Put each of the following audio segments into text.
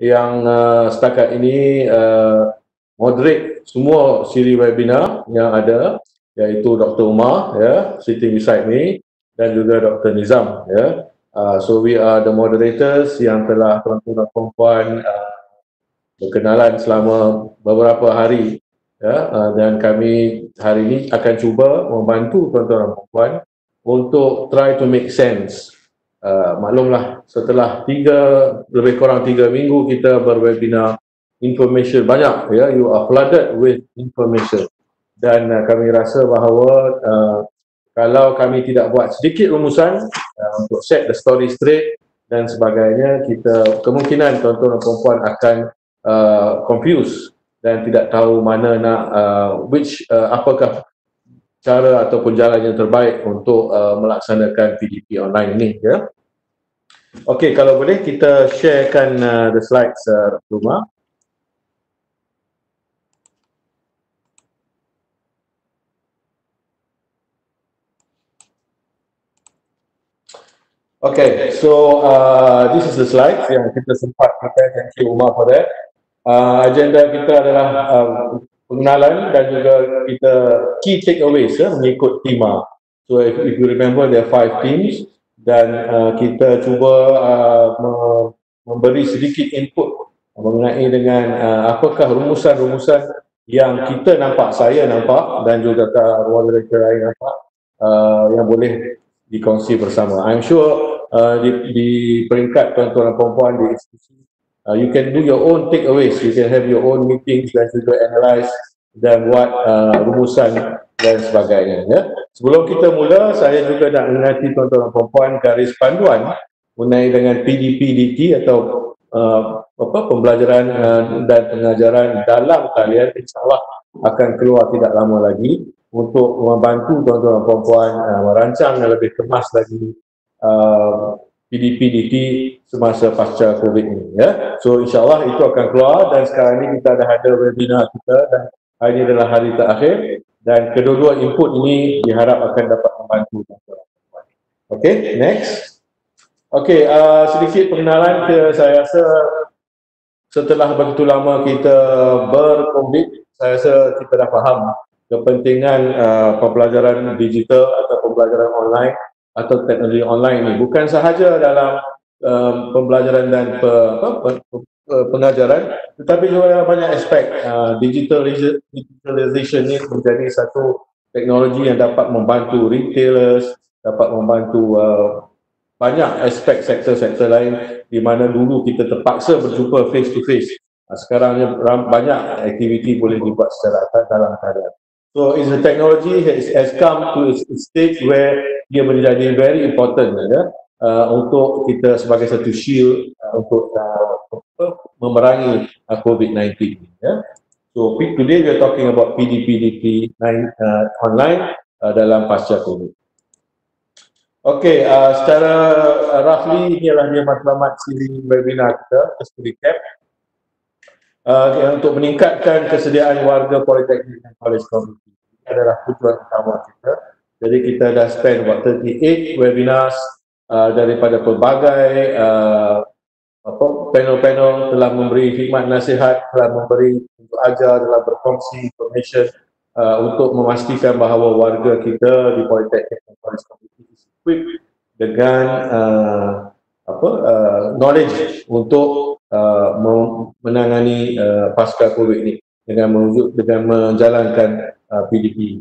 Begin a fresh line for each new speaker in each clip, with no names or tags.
yang setakat ini moderate semua siri webinar yang ada, iaitu Dr. Umar, sitting beside me, dan juga Dr. Nizam, so we are the moderators yang telah tuan-tuan dan puan berkenalan selama beberapa hari, dan kami hari ini akan cuba membantu tuan-tuan dan puan untuk try to make sense. Maklumlah, setelah lebih kurang 3 minggu kita berwebinar, information banyak, you are flooded with information, dan kami rasa bahawa kalau kami tidak buat sedikit rumusan untuk set the story straight dan sebagainya, kemungkinan tuan-tuan dan puan akan confused dan tidak tahu mana nak apakah cara ataupun jalan yang terbaik untuk melaksanakan PDP online ini, Okey, kalau boleh kita sharekan the slides rumah. Okay, so this is the slides yang kita sempat pakai. Thank you Umar for that. Agenda kita adalah pengenalan dan juga kita key takeaways mengikut tema. So if you remember, there are 5 themes dan kita cuba memberi sedikit input mengenai dengan apakah rumusan-rumusan yang kita nampak, saya nampak dan juga moderator lain nampak, yang boleh dikongsi bersama. I'm sure di peringkat tuan-tuan dan puan di institusi, you can do your own takeaways, you can have your own meetings dan juga analyze dan buat rumusan dan sebagainya. Sebelum kita mula, saya juga nak mengingati tuan-tuan dan puan garis panduan mengenai dengan PDP-DT atau pembelajaran dan pengajaran dalam talian, insyaAllah akan keluar tidak lama lagi untuk membantu tuan-tuan dan puan merancang yang lebih kemas lagi PDP-DT semasa pasca COVID ini, So insyaAllah itu akan keluar, dan sekarang ini kita ada webinar kita dan hari ini adalah hari terakhir, dan kedua-dua input ini diharap akan dapat membantu tuan-tuan dan puan. Okay, next. Okay, sedikit pengenalan saya rasa setelah begitu lama kita ber-COVID, saya rasa kita dah faham kepentingan pembelajaran digital atau pembelajaran online atau teknologi online ini, bukan sahaja dalam pembelajaran dan pengajaran, tetapi juga dalam banyak aspek. Digitalisation ini menjadi satu teknologi yang dapat membantu retailers, dapat membantu banyak aspek sektor-sektor lain di mana dulu kita terpaksa berjumpa face to face. Sekarang banyak aktiviti boleh dibuat secara dalam keadaan. So it's a technology has come to a stage where dia menjadi very important untuk kita sebagai satu shield untuk memerangi COVID-19. So today we are talking about PDP-DT online dalam pasca COVID. Okey, secara roughly inilah dia matlamat siri webinar kita, just to recap. Untuk meningkatkan kesediaan warga politeknik dan college community. Ini adalah tujuan utama kita. Jadi kita dah spend about 38 webinars daripada pelbagai panel-panel, telah memberi khidmat nasihat, telah memberi untuk ajar, telah berkongsi information untuk memastikan bahawa warga kita di politeknik dan college community equipped dengan knowledge untuk menangani pasca COVID ini dengan menjalankan PDP.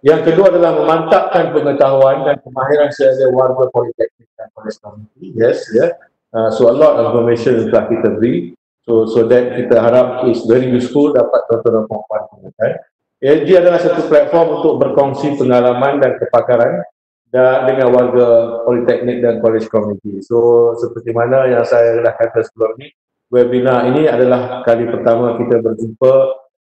Yang kedua adalah memantapkan pengetahuan dan kemahiran sebagai warga politeknik dan college community. So a lot of information telah kita beri, so that kita harap is very useful, dapat tuan-tuan dan puan gunakan. Dia adalah satu platform untuk berkongsi pengalaman dan kepakaran dengan warga politeknik dan college community. So seperti mana yang saya dah kata sebelum ni, webinar ini adalah kali pertama kita berjumpa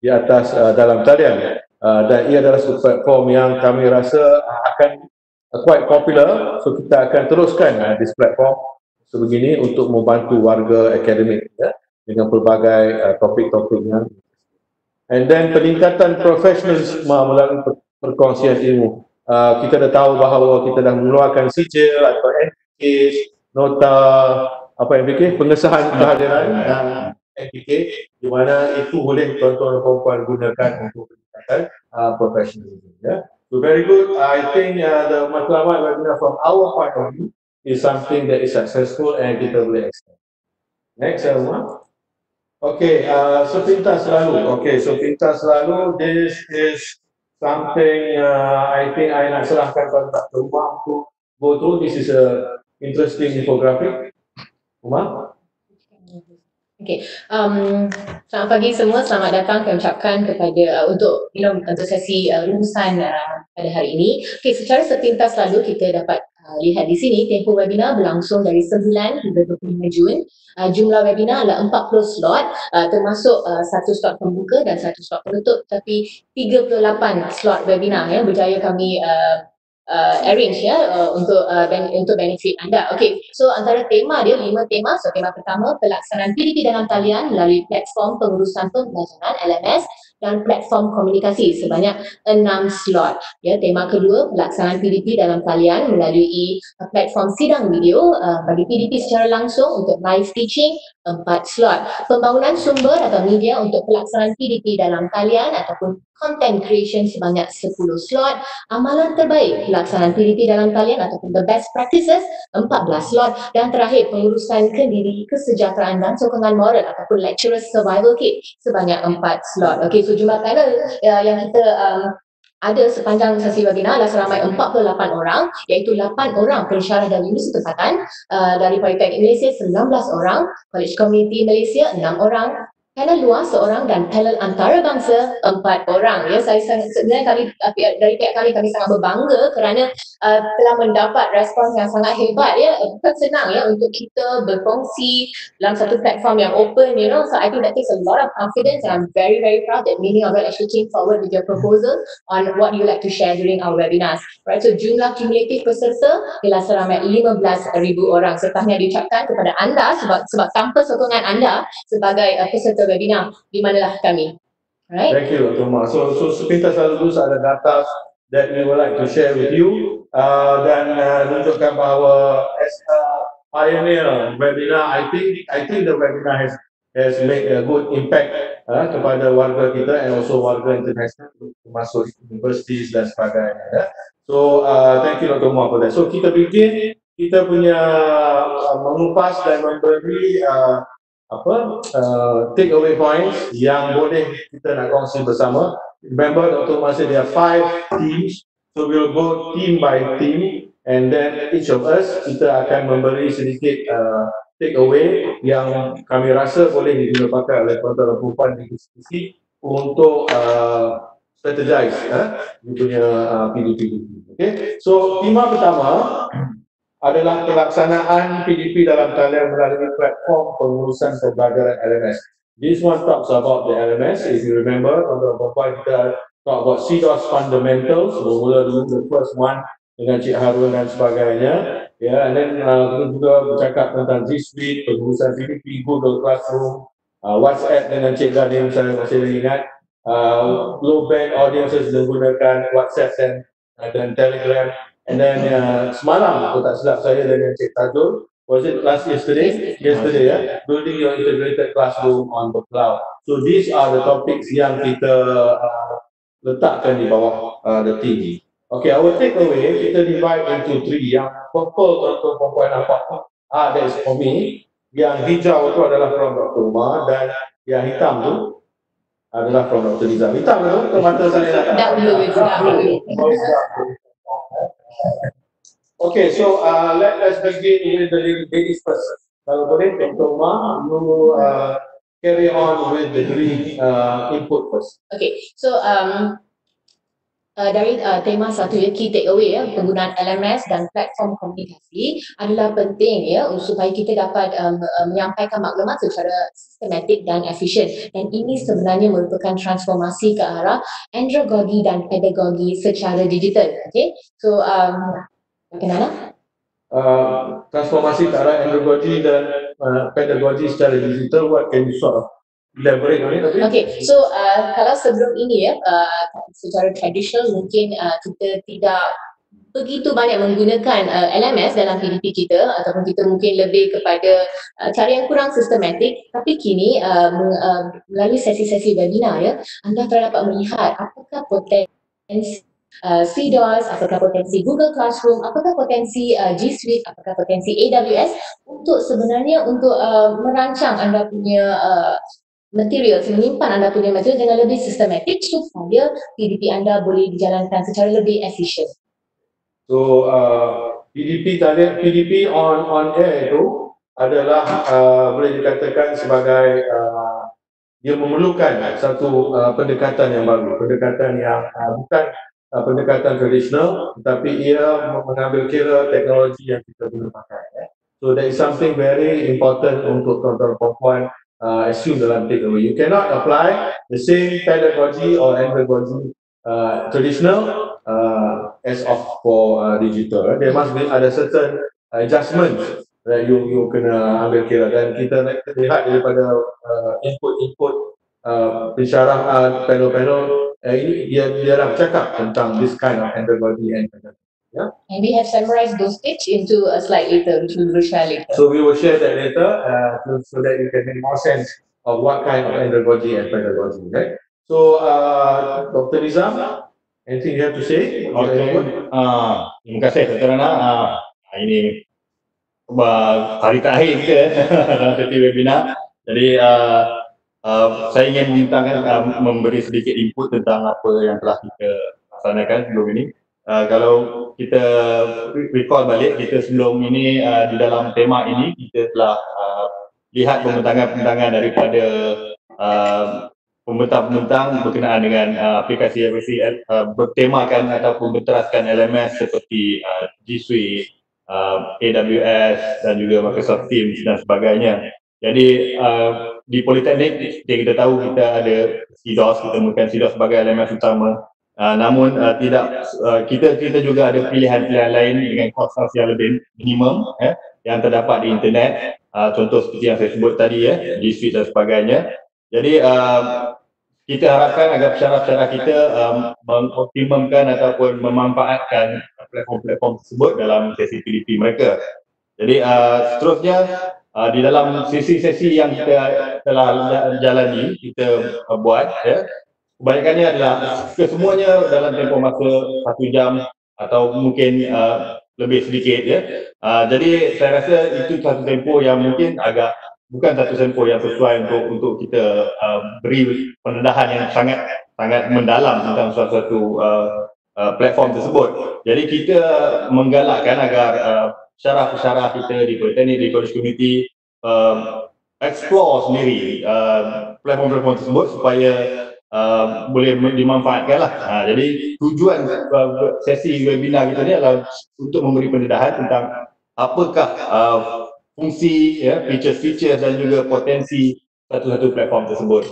di atas dalam talian, dan ia adalah satu platform yang kami rasa akan quite popular. So kita akan teruskan this platform sebegini untuk membantu warga akademik dengan pelbagai topik-topik yang, and then peningkatan profesionalisme melalui perkongsian ilmu. Kita dah tahu bahawa kita dah mengeluarkan sijil atau NKs, nota apa MPK, pengesahan kehadiran MPK, di mana itu boleh tuan-tuan dan puan-puan gunakan untuk peningkatan profesionalism. So very good. I think the matlamat webinar from our point of view is something that is successful and kita boleh extend. Next, Alma. Okay, sepintas lalu. Okay, so pintas lalu. This is something I think I nak serahkan kepada Umar untuk go through. This is a interesting infographic. Umar.
Okay, selamat pagi semua, selamat datang kami ucapkan kepada untuk sesi rumusan pada hari ini. Okay, secara sepintas lalu kita dapat lihat di sini tempoh webinar berlangsung dari 9 hingga 25 Jun. Jumlah webinar adalah 40 slot, termasuk satu slot pembuka dan satu slot penutup, tapi 38 slot webinar berjaya kami arrange untuk benefit anda. Okay, so antara tema dia 5 tema. So tema pertama, pelaksanaan PDP dalam talian melalui platform pengurusan pembelajaran LMS dan platform komunikasi sebanyak 6 slot. Tema kedua, pelaksanaan PDP dalam talian melalui platform sidang video bagi PDP secara langsung untuk live teaching 4 slot. Pembangunan sumber atau media untuk pelaksanaan PDP dalam talian ataupun content creation sebanyak 10 slot. Amalan terbaik pelaksanaan PDP dalam talian ataupun the best practices 14 slot. Dan terakhir, pengurusan kendiri, kesejahteraan dan sokongan moral ataupun lecturer survival kit sebanyak 4 slot. Okay, so jumlah panel yang kita ada sepanjang sesi webinar adalah seramai 48 orang, iaitu 8 orang pensyarah dari Universiti Tempatan, dari Politeknik Malaysia 19 orang, College Community Malaysia 6 orang, panel luar seorang dan panel antarabangsa 4 orang. Saya sebenarnya dari pihak kami sangat berbangga kerana telah mendapat respons yang sangat hebat. Bukan senang untuk kita berkongsi dalam satu platform yang open, so I think that takes a lot of confidence, and I'm very very proud that many of you actually came forward with your proposal on what you like to share during our webinars. Right, so jumlah kumulatif peserta ialah seramai 15,000 orang. Setahnya diucapkan kepada anda sebab tanpa sokongan anda sebagai peserta webinar, di manalah kami. Right?
Thank you, Dr. Umar. So sepintas lalu ada data that we would like to share with you dan menunjukkan bahawa as a pioneer webinar, I think the webinar has made a good impact kepada warga kita and also warga international termasuk universities dan sebagainya. So thank you, Dr. Umar, for that. So kita punya mengupas dan memberi take away points yang boleh kita nak kongsi bersama. Remember, Dr. Umar said there are 5 teams, so we'll go team by team, and then each of us kita akan memberi sedikit take away yang kami rasa boleh dipakai oleh tuan-tuan dan puan di diskusi untuk strategize dia punya PDP. Okay, so tema pertama adalah pelaksanaan PDP dalam talian melalui platform pengurusan pembelajaran LMS. This one talks about the LMS. If you remember, untuk beberapa kita talk about CDOS fundamentals. Bermula dulu the first one dengan Cik Harun dan sebagainya. And then kita juga bercakap tentang G Suite, pengurusan PDP, Google Classroom, WhatsApp dengan Cik Ganim, saya masih ingat. Low band audiences menggunakan WhatsApp dan Telegram. And then semalam, aku tak silap saya dengan Cik Tajul, was it last yesterday? Yesterday, building your integrated classroom on the cloud. So these are the topics yang kita letakkan di bawah the team. Okay, our takeaway kita divide into 3. Yang purple untuk perempuan nampak, that is for me. Yang hijau itu adalah from Dr. Umar, dan yang hitam tu adalah from Dr. Nizam. Hitam tu mata saya. Okay, so let's begin with the ladies first. Kalau boleh, Dr. Umar, you carry on with the green input first.
Okay, so dari tema satu key takeaway penggunaan LMS dan platform komunikasi adalah penting supaya kita dapat menyampaikan maklumat secara sistematik dan efisien, dan ini sebenarnya merupakan transformasi ke arah andragogi dan pedagogi secara digital. Okay, so bagaimana?
Transformasi ke arah andragogi dan pedagogi secara digital, what can you sort of elaborate on it?
Okay, so kalau sebelum ini secara tradisional mungkin kita tidak begitu banyak menggunakan LMS dalam PDP kita, ataupun kita mungkin lebih kepada cara yang kurang sistematik, tapi kini melalui sesi-sesi webinar ya, anda telah dapat melihat apakah potensi CDOS, apakah potensi Google Classroom, apakah potensi G Suite, apakah potensi AWS untuk sebenarnya untuk merancang anda punya material, menyimpan anda punya material dengan lebih sistematik supaya PDP anda boleh dijalankan secara lebih efisien.
So PDP on air itu adalah boleh dikatakan sebagai dia memerlukan satu pendekatan yang baru, pendekatan yang bukan pendekatan tradisional, tetapi ia mengambil kira teknologi yang kita guna pakai. So that is something very important untuk tuan-tuan perempuan assume dalam takeaway. You cannot apply the same pedagogy or andragogy traditional as of for digital. There must be ada certain adjustments that you kena ambil kira, dan kita lihat daripada input pensyarahan panel-panel ini dia dah bercakap tentang this kind of andragogy and yeah.
And we have summarized those tips into a slide later, which we will share later.
So we will share that later so that you can make more sense of what kind of andragogy and pedagogy, right? So Dr. Nizam, anything you have to say?
Okay. Terima kasih Dr. Rana. Ini hari terakhir kita dalam sesi webinar. Jadi saya ingin memberi sedikit input tentang apa yang telah kita laksanakan sebelum ini. Kalau kita recall balik, kita sebelum ini di dalam tema ini kita telah lihat pembentangan-pembentangan daripada pembentang-pembentang berkenaan dengan aplikasi-aplikasi bertemakan ataupun berteraskan LMS seperti G Suite, AWS dan juga Microsoft Teams dan sebagainya. Jadi di Politeknik kita tahu kita ada CDOS, kita menggunakan CDOS sebagai LMS utama. Namun kita juga ada pilihan-pilihan lain dengan kos yang lebih minimum yang terdapat di internet, contoh seperti yang saya sebut tadi G Suite dan sebagainya. Jadi kita harapkan agar pensyarah-pensyarah kita mengoptimumkan ataupun memanfaatkan platform-platform tersebut dalam sesi PDP mereka. Jadi seterusnya di dalam sesi-sesi yang kita telah jalani, kita buat kebanyakannya adalah kesemuanya dalam tempoh masa 1 jam atau mungkin lebih sedikit jadi saya rasa itu satu tempoh yang mungkin bukan satu tempoh yang sesuai untuk kita beri pendedahan yang sangat mendalam tentang suatu platform tersebut. Jadi kita menggalakkan agar pensyarah-pensyarah kita di Politeknik, di college community explore sendiri platform-platform tersebut supaya boleh dimanfaatkan lah. Jadi tujuan sesi webinar kita ni adalah untuk memberi pendedahan tentang apakah fungsi, feature-feature dan juga potensi satu-satu platform tersebut.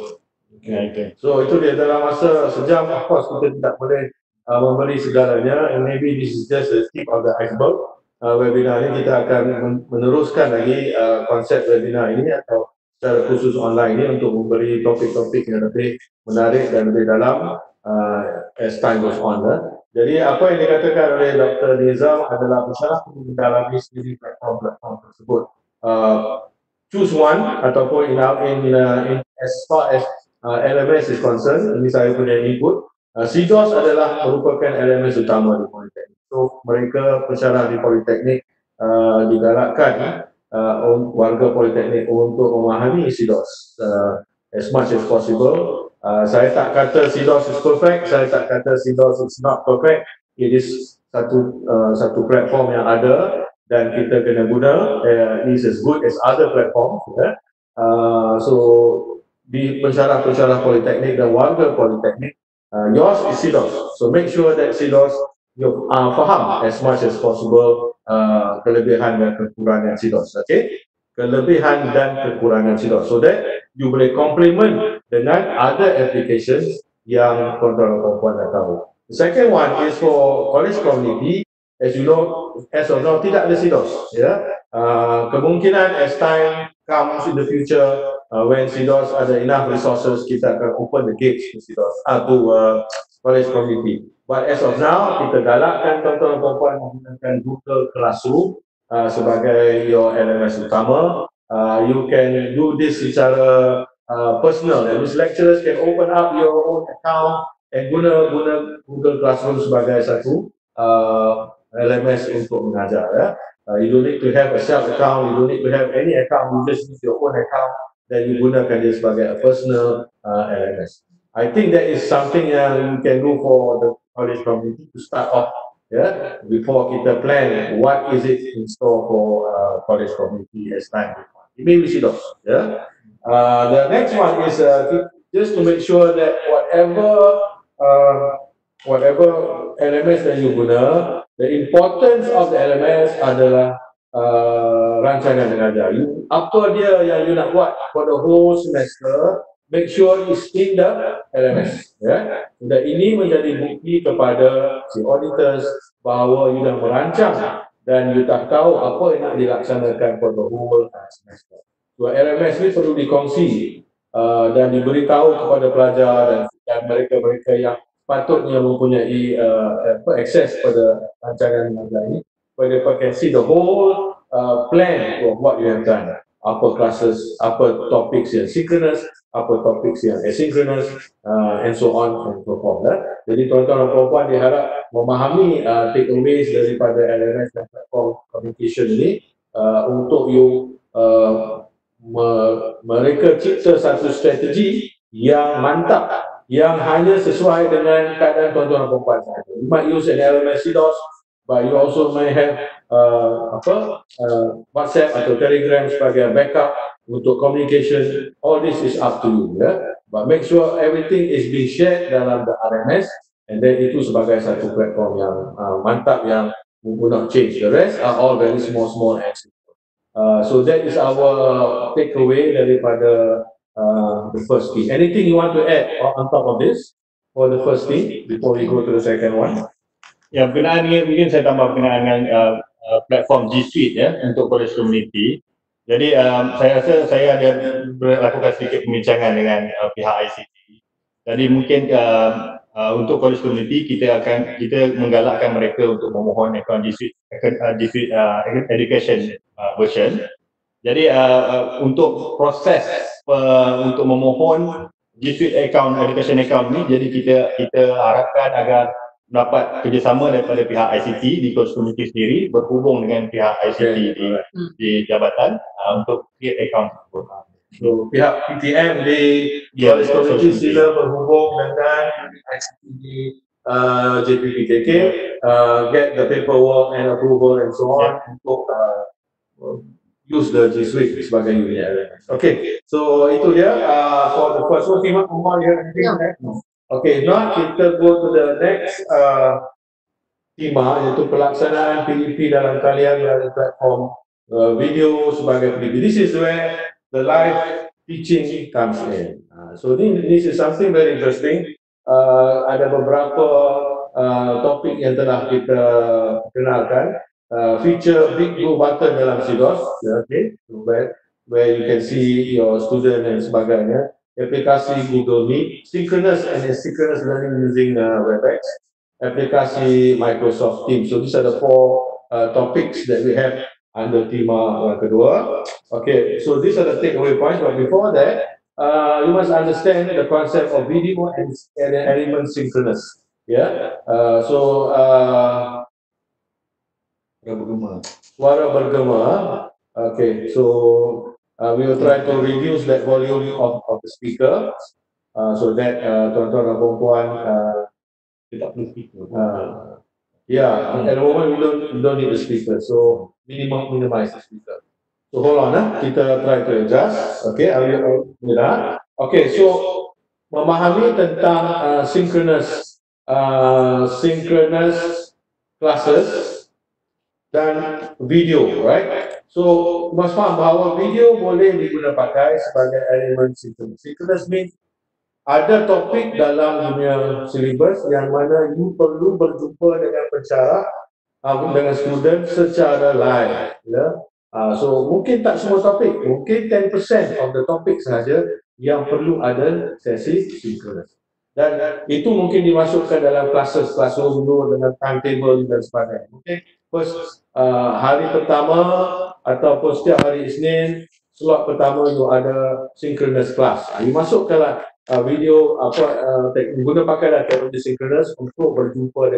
So itu dia, dalam masa sejam, of course kita tidak boleh memberi segalanya, and maybe this is just the tip of the iceberg. Webinar ini kita akan meneruskan lagi konsep webinar ini atau secara khusus online ini untuk memberi topik-topik yang lebih menarik dan lebih dalam as time goes on. Jadi apa yang dikatakan oleh Dr. Nizam adalah pensyarah mendalami sendiri platform-platform tersebut. Choose one ataupun in as far as LMS is concerned, ini saya punya input. CDOS adalah merupakan LMS utama di Politeknik. So mereka pensyarah di Politeknik digalakkan warga Politeknik untuk memahami CDOS as much as possible. Saya tak kata CDOS is perfect, saya tak kata CDOS is not perfect. It is satu platform yang ada dan kita kena guna. It is as good as other platforms. So di pensyarah-pensyarah Politeknik dan warga Politeknik, yours is CDOS. So make sure that CDOS you faham as much as possible kelebihan dan kekurangan CDOS. Okay? Kelebihan dan kekurangan CDOS, so that you boleh complement dengan other applications yang tuan-tuan dan puan-puan dah tahu. The second one is for college community. As you know, as of now tidak ada CDOS. Kemungkinan as time comes in the future, when CDOS ada enough resources, kita akan open the gates to CDOS, to college community. But as of now, kita galakkan tuan-tuan dan puan menggunakan Google Classroom sebagai your LMS utama. You can do this secara personal. That means lecturers can open up your own account and guna Google Classroom sebagai satu LMS untuk mengajar. Ya. You don't need to have a self account. You don't need to have any account. You just use your own account. Dan you gunakan dia sebagai a personal LMS. I think that is something yang you can do for the college community to start off, yeah, before kita plan what is it in store for college community as time goes on. It may be those, yeah. The next one is just to make sure that whatever LMS that you guna, the importance of the LMS adalah rancangan mengajar. Apa dia yang you nak buat for the whole semester, make sure it's in the LMS. Ya. Dan ini menjadi bukti kepada si auditors bahawa you dah merancang dan you tak tahu apa yang nak dilaksanakan for the whole semester. So LMS ni perlu dikongsi dan diberitahu kepada pelajar dan mereka-mereka yang patutnya mempunyai akses pada rancangan mengajar ini, where they can see the whole plan of what you have done. Apa classes, apa topics yang synchronous, apa topics yang asynchronous, and so on and so forth. Jadi tuan-tuan dan puan-puan diharap memahami takeaways daripada LMS dan platform communication ini untuk you mereka cipta satu strategi yang mantap, yang hanya sesuai dengan keadaan tuan-tuan dan puan-puan sahaja. You might use an LMS CDOS, but you also may have WhatsApp atau Telegram sebagai backup untuk communication. All this is up to you, yeah? But make sure everything is being shared dalam the RMS, and then itu sebagai satu platform yang mantap yang will not change. The rest are all very small and simple. So that is our takeaway daripada the first key. Anything you want to add on top of this for the first key before we go to the second one?
Ya, berkenaan dengan, mungkin saya tambah berkenaan dengan platform G Suite ya untuk college community. Jadi saya rasa saya ada melakukan sedikit pembincangan dengan pihak ICT. Jadi mungkin untuk college community kita menggalakkan mereka untuk memohon akaun G Suite education version. Jadi untuk proses untuk memohon G Suite education account ni, jadi kita harapkan agar dapat kerjasama daripada pihak ICT di college community sendiri berhubung dengan pihak ICT di jabatan untuk create account tersebut.
So pihak PTM di college community sila berhubung dengan ICT di JPPKK, get the paperwork and approval and so on untuk use the G Suite sebagai unit. Okay, so itu dia for the first one. Terima kasih. You have anything to add? Okay, now kita go to the next tema, iaitu pelaksanaan PDP dalam talian melalui platform video sebagai PDP. This is where the live teaching comes in. So this is something very interesting. Ada beberapa topik yang telah kita kenalkan. Feature big blue button dalam CDOS, okay, where you can see your student dan sebagainya. Aplikasi Google Meet, Synchronous and asynchronous learning using WebEx, aplikasi Microsoft Teams. So these are the four topics that we have under tema kedua. Okay, so these are the takeaway points. But before that, you must understand the concept of video and element synchronous. Yeah, suara bergema. Okay, so we will try to reduce that volume of the speaker so that tuan-tuan dan puan-puan tidak perlu speaker. Yeah, at the moment we don't need the speaker, so minimize the speaker. So hold on, kita try to adjust. Okay, okay, so memahami tentang synchronous classes dan video, right? So, must faham bahawa video boleh digunakan pakai sebagai elemen synchronous. Synchronous means ada topik dalam dunia syllabus yang mana you perlu berjumpa dengan pencara, dengan student secara live. Ya? So, mungkin tak semua topik, mungkin 10% of the topik sahaja yang perlu ada sesi synchronous. Dan itu mungkin dimasukkan dalam classroom dulu dengan timetable dan sebagainya. Okay. First, hari pertama ataupun setiap hari Isnin, slot pertama you ada synchronous class. You masukkanlah video guna pakailah teknologi synchronous untuk berjumpa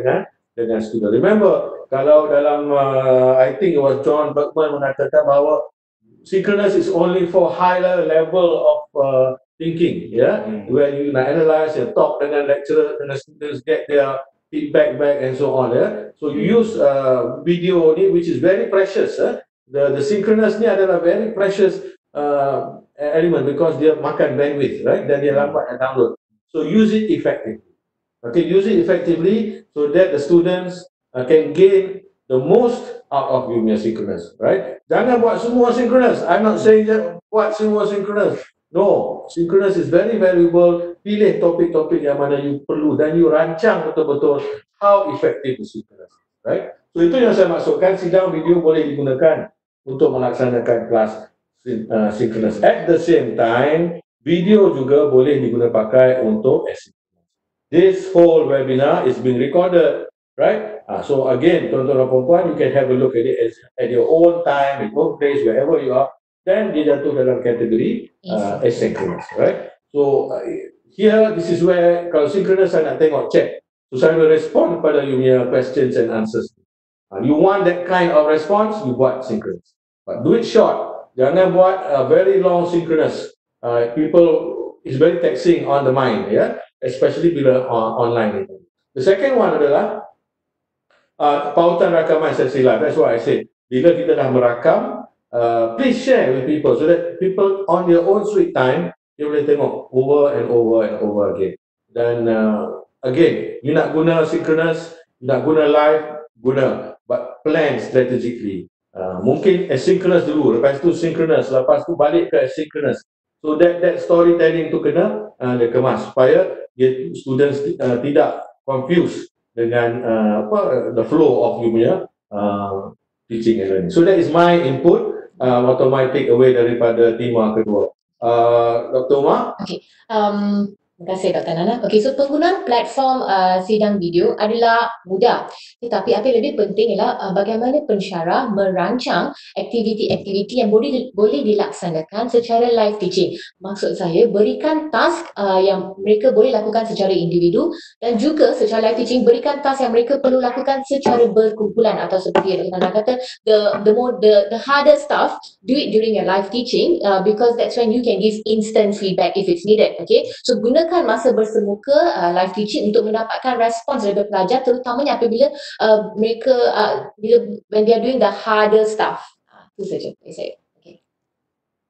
dengan student. Remember, kalau dalam I think it was John Bergman mengatakan bahawa synchronous is only for higher level of thinking, where you analyze and talk dengan lecturer, dengan students, get their feedback back and so on. So you use video ni, which is very precious. The synchronous ni adalah very precious element because dia makan bandwidth, right? Dan dia lambat nak download. So use it effectively. Okay, use it effectively so that the students can gain the most out of your synchronous, right? Jangan buat semua synchronous. I'm not saying that buat semua synchronous. No, synchronous is very valuable. Pilih topik-topik yang mana you perlu dan you rancang betul-betul how effective the synchronous, right? So itu yang saya maksudkan, sidang video boleh digunakan untuk melaksanakan kelas synchronous. At the same time, video juga boleh digunakan pakai untuk asynchronous. This whole webinar is being recorded, right? So again, tuan-tuan dan puan-puan, you can have a look at it at your own time, at your own place, wherever you are. Then dia jatuh dalam kategori asynchronous, right? So here, this is where kalau synchronous saya nak tengok check. So saya will respond pada you punya questions and answers. You want that kind of response, you buat synchronous. But do it short. Jangan buat very long synchronous. People is very taxing on the mind, especially bila online. The second one adalah pautan rakaman sesi live. That's what I said. Bila kita dah merakam, please share with people so that people on their own sweet time dia boleh tengok over and over and over again. Dan again, you nak guna synchronous, you nak guna live, guna, but plan strategically. Mungkin asynchronous dulu, lepas tu synchronous, lepas tu balik ke asynchronous. So that storytelling tu kena dia kemas supaya students tidak confused dengan the flow of you punya teaching and learning. So that is my input atau my take away daripada tema kedua. Dr. Umar?
Okay. Terima kasih Dr. Nana. Okay, so penggunaan platform sidang video adalah mudah. Tetapi apa yang lebih penting ialah bagaimana pensyarah merancang aktiviti-aktiviti yang boleh dilaksanakan secara live teaching. Maksud saya, berikan task yang mereka boleh lakukan secara individu dan juga secara live teaching berikan task yang mereka perlu lakukan secara berkumpulan atau seperti yang Dr. Nana kata, the harder stuff, do it during your live teaching because that's when you can give instant feedback if it's needed. Okay, so gunakan masa bersemuka live teaching untuk mendapatkan respons daripada pelajar, terutamanya apabila mereka when they are doing the harder stuff. Itu saja dari saya. Okay.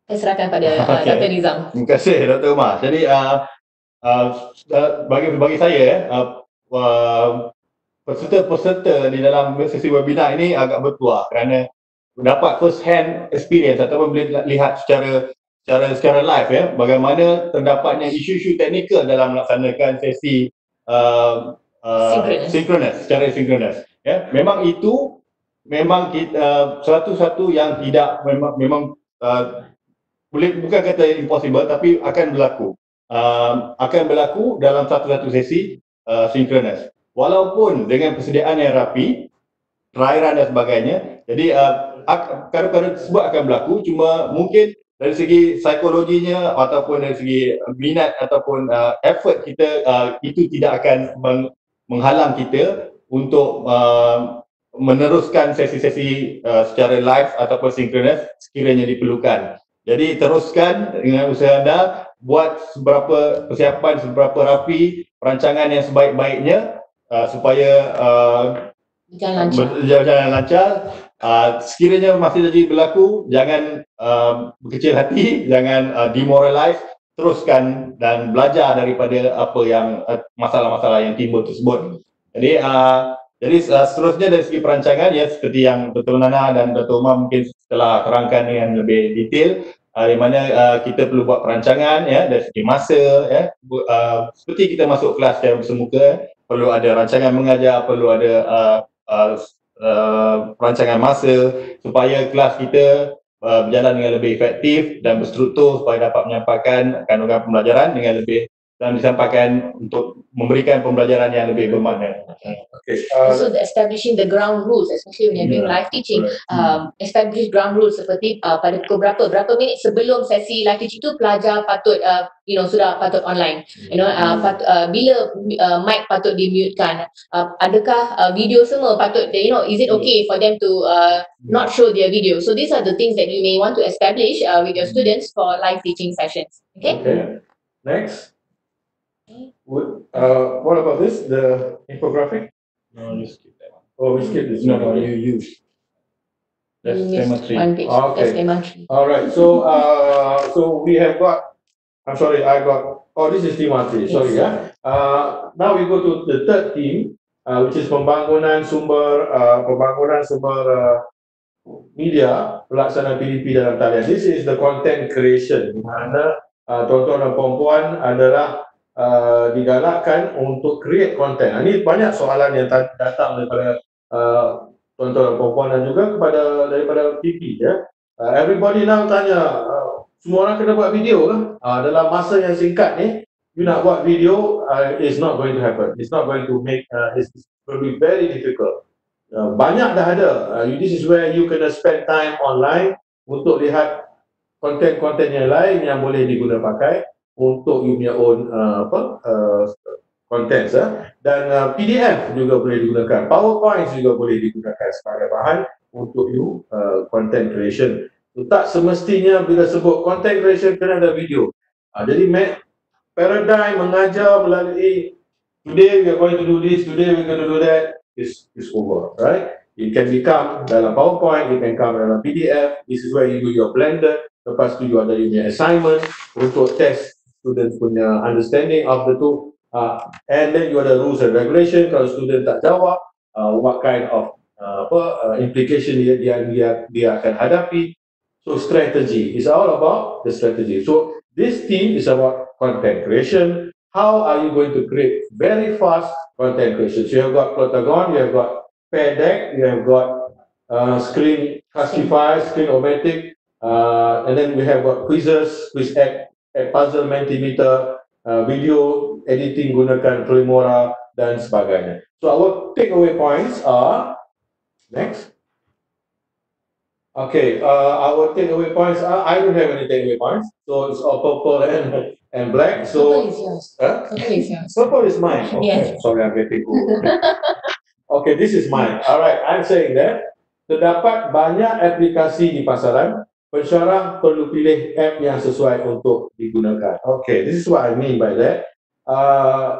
Saya serahkan pada Dr. Nizam.
Terima kasih Dr. Umar. Jadi bagi saya peserta di dalam sesi webinar ini agak bertuah kerana dapat first hand experience ataupun boleh lihat secara live bagaimana terdapatnya isu-isu teknikal dalam melaksanakan sesi synchronous, secara synchronous. Memang itu kita satu-satu yang tidak memang boleh bukan kata impossible tapi akan berlaku dalam satu-satu sesi synchronous. Walaupun dengan persediaan yang rapi, perairan dan sebagainya. Jadi perkara tersebut akan berlaku, cuma mungkin dari segi psikologinya ataupun dari segi minat ataupun effort kita itu tidak akan menghalang kita untuk meneruskan sesi-sesi secara live ataupun synchronous sekiranya diperlukan. Jadi teruskan dengan usaha anda, buat seberapa persiapan, seberapa rapi perancangan yang sebaik-baiknya supaya berjalan lancar. Sekiranya masih jadi berlaku, jangan berkecil hati, jangan demoralize, teruskan dan belajar daripada apa yang masalah-masalah yang timbul tersebut. Jadi seterusnya dari segi perancangan, seperti yang Dr. Nana dan Dr. Umar mungkin telah terangkan dengan lebih detail, di mana kita perlu buat perancangan dari segi masa, seperti kita masuk kelas secara bersemuka, perlu ada rancangan mengajar, perlu ada perancangan masa supaya kelas kita berjalan dengan lebih efektif dan berstruktur supaya dapat menyampaikan kandungan pembelajaran dengan lebih dan disampaikan untuk memberikan pembelajaran yang lebih bermakna.
Also establishing the ground rules, especially when you're doing live teaching, establish ground rules seperti pada pukul berapa minit sebelum sesi live teaching tu pelajar patut sudah patut online, bila mic patut di-mutekan, adakah video semua patut, is it okay for them to not show their video. So these are the things that you may want to establish with your students for live teaching sessions. Okay.
Next. What about this? The infographic?
No, you skip that one.
Oh, we skip this.
No, you use. That's tema 3.
One page.
Okay.
That's tema 3.
All right. So we have got. I'm sorry. I got. Oh, this is tema 3. Sorry, yeah. Now we go to the third theme, which is pembangunan sumber media pelaksanaan PDP dalam talian. This is the content creation, di mana tuan-tuan dan puan-puan adalah digalakkan untuk create content. Ini banyak soalan yang datang daripada tuan-tuan dan puan-puan dan juga daripada PP, ya. Everybody now tanya, semua orang kena buat video ke? Dalam masa yang singkat ni, you nak buat video, it's not going to happen. It's not going to make, it's going to be very difficult. Banyak dah ada. This is where you kena spend time online untuk lihat konten-konten yang lain yang boleh diguna pakai untuk you punya own contents, dan PDF juga boleh digunakan, PowerPoint juga boleh digunakan sebagai bahan untuk you content creation. Tak semestinya bila sebut content creation kena ada video. Jadi paradigm mengajar melalui today we are going to do this, today we are going to do that is over, right? It can become dalam PowerPoint, it can come dalam PDF. This is where you do your blended. Lepas tu you ada your assignment untuk test student punya understanding of the two, and then you ada rules and regulation. Kalau student tak jawab, what kind of implication dia akan hadapi. So strategy is all about the strategy. So this team is about content creation. How are you going to create very fast content creation? So you have got Plotagon, you have got Pair Deck, you have got Screen Castify, Screen-O-Matic, and then we have got quizzes, quiz app, puzzle mentimeter, video editing gunakan Filmora dan sebagainya. So our takeaway points are, next. Okay, our takeaway points are, I don't have any takeaway points, so it's all purple and black. So
Purple is yours.
Purple is yours. Purple is mine. Okay.
Yes.
Sorry, I'm getting old. Okay, this is mine. Alright, I'm saying that terdapat banyak aplikasi di pasaran. Pensyarah perlu pilih app yang sesuai untuk digunakan. Okay, this is what I mean by that.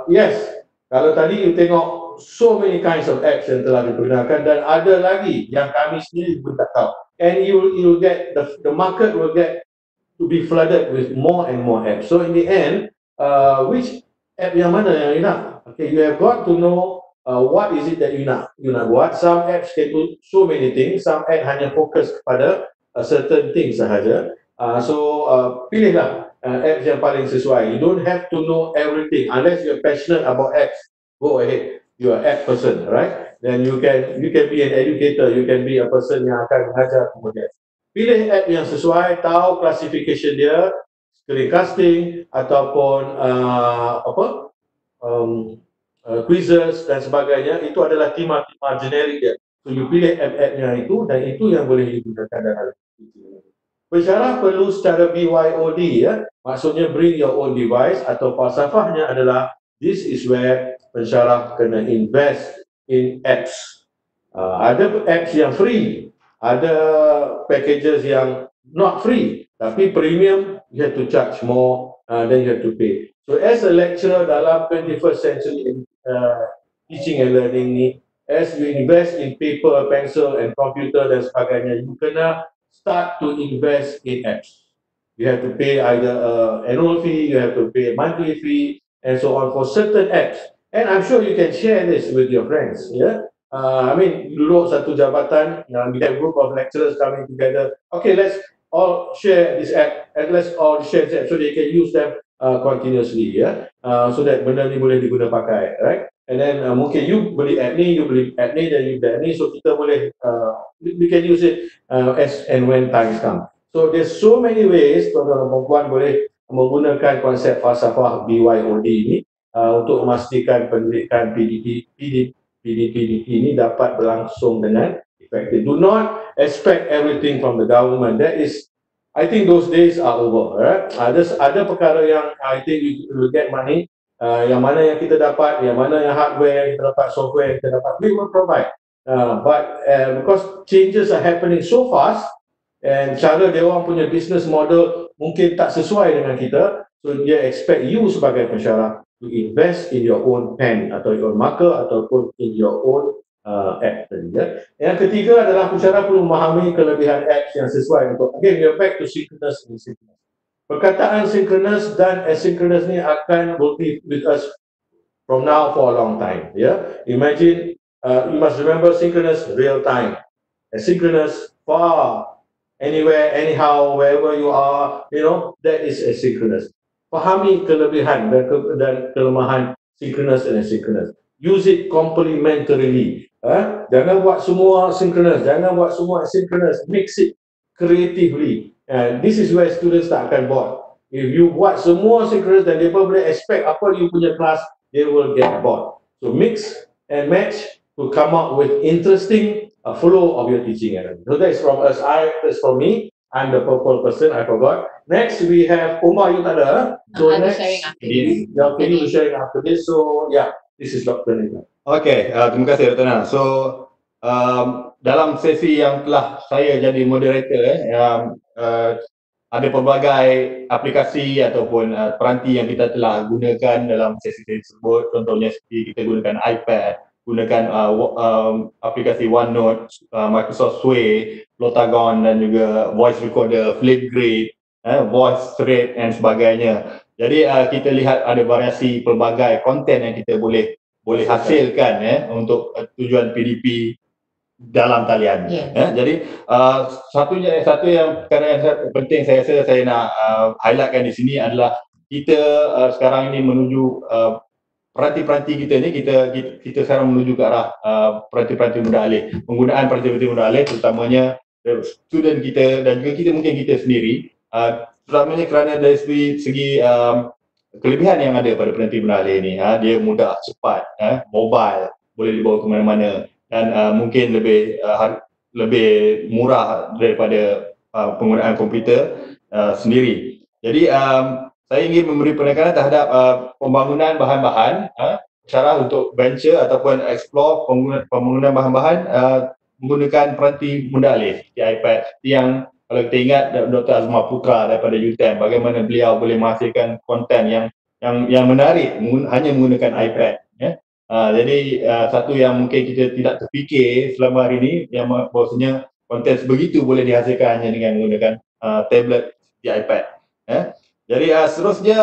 Yes, kalau tadi you tengok so many kinds of apps yang telah digunakan dan ada lagi yang kami sendiri pun tak tahu. And you'll get the market will get to be flooded with more and more apps. So in the end, which app yang mana yang you nak? Okay, you have got to know what is it that you nak buat. Some apps can do so many things. Some apps hanya fokus kepada certain things sahaja. So pilihlah apps yang paling sesuai. You don't have to know everything unless you're passionate about apps. Go ahead, you are app person, right? Then you can be an educator. You can be a person yang akan mengajar kemudian. Pilih app yang sesuai, tahu classification dia, screencasting ataupun quizzes dan sebagainya. Itu adalah tema generik dia. So you pilih app-appnya itu dan itu yang boleh digunakan dalam pensyarah perlu secara BYOD, ya. Maksudnya bring your own device, atau falsafahnya adalah this is where pensyarah kena invest in apps. Ada apps yang free, ada packages yang not free, tapi premium, you have to charge more, then you have to pay. So as a lecturer dalam 21st century teaching and learning ni, as you invest in paper, pencil and computer dan sebagainya, you kena start to invest in apps. You have to pay either annual fee, you have to pay a monthly fee, and so on for certain apps. And I'm sure you can share this with your friends. Yeah, I mean, duduk satu jabatan, we have a group of lecturers coming together. Okay, let's all share this app, and let's all share this app so they can use them continuously. Yeah, so that benda ni boleh diguna pakai, right? And then mungkin you beli app ni, you beli app ni, dan you beli app ni, so kita boleh we can use it as and when times come. So there's so many ways tuan-tuan dan puan boleh menggunakan konsep falsafah BYOD ini untuk memastikan pendidikan PDP ini dapat berlangsung dengan efektif. Do not expect everything from the government. That is, I think those days are over. Right? Ada perkara yang I think you will get money. Yang mana yang kita dapat, yang mana yang hardware yang kita dapat, software yang kita dapat, we will provide. But because changes are happening so fast, and cara dia orang punya business model mungkin tak sesuai dengan kita, so dia expect you sebagai pensyarah to invest in your own pen atau your marker ataupun in your own app. Yang ketiga adalah pensyarah perlu memahami kelebihan apps yang sesuai untuk, again, we are back to Synchronous and Synchronous. Perkataan Synchronous dan Asynchronous ni akan be with us from now for a long time. Imagine, you must remember Synchronous, real time. Asynchronous, far, anywhere, anyhow, wherever you are, that is asynchronous. Fahami kelebihan dan kelemahan Synchronous and Asynchronous. Use it complementarily. Jangan buat semua Synchronous, jangan buat semua Asynchronous. Mix it creatively. This is where students tak akan bored. If you buat semua Synchronous dan dia boleh expect apa you punya kelas, they will get bored. So mix and match to come up with interesting flow of your teaching. So that's from us. That's from me. I'm the purple person. I forgot. Next we have Umar. You tak ada? So next, you will sharing after this. So yeah, this is Dr. Nina.
Okay, terima kasih Dr. Nina. So dalam sesi yang telah saya jadi moderator, ada pelbagai aplikasi ataupun peranti yang kita telah gunakan dalam sesi-sesi tersebut. Contohnya seperti kita gunakan iPad, gunakan aplikasi OneNote, Microsoft Sway, Lotagon dan juga voice recorder, Flipgrid, voice thread dan sebagainya. Jadi kita lihat ada variasi pelbagai konten yang kita boleh hasilkan untuk tujuan PDP dalam talian. Jadi satu yang perkara yang penting saya rasa saya nak highlightkan di sini adalah kita sekarang ini menuju peranti-peranti kita ni, kita sekarang menuju ke arah peranti-peranti mudah alih. Penggunaan peranti-peranti mudah alih terutamanya student kita dan juga kita sendiri, terutamanya kerana dari segi kelebihan yang ada pada peranti mudah alih ni, dia mudah, cepat, mobile, boleh dibawa ke mana-mana dan mungkin lebih murah daripada penggunaan komputer sendiri. Jadi saya ingin memberi penekanan terhadap pembangunan bahan-bahan, cara untuk venture ataupun explore pembangunan bahan-bahan menggunakan peranti mudah alih di iPad. Yang kalau kita ingat Dr. Azmar Putra daripada UTM, bagaimana beliau boleh menghasilkan konten yang menarik hanya menggunakan iPad. Jadi satu yang mungkin kita tidak terfikir selama hari ini, yang bahawasanya konten sebegitu boleh dihasilkan hanya dengan menggunakan tablet di iPad. Jadi seterusnya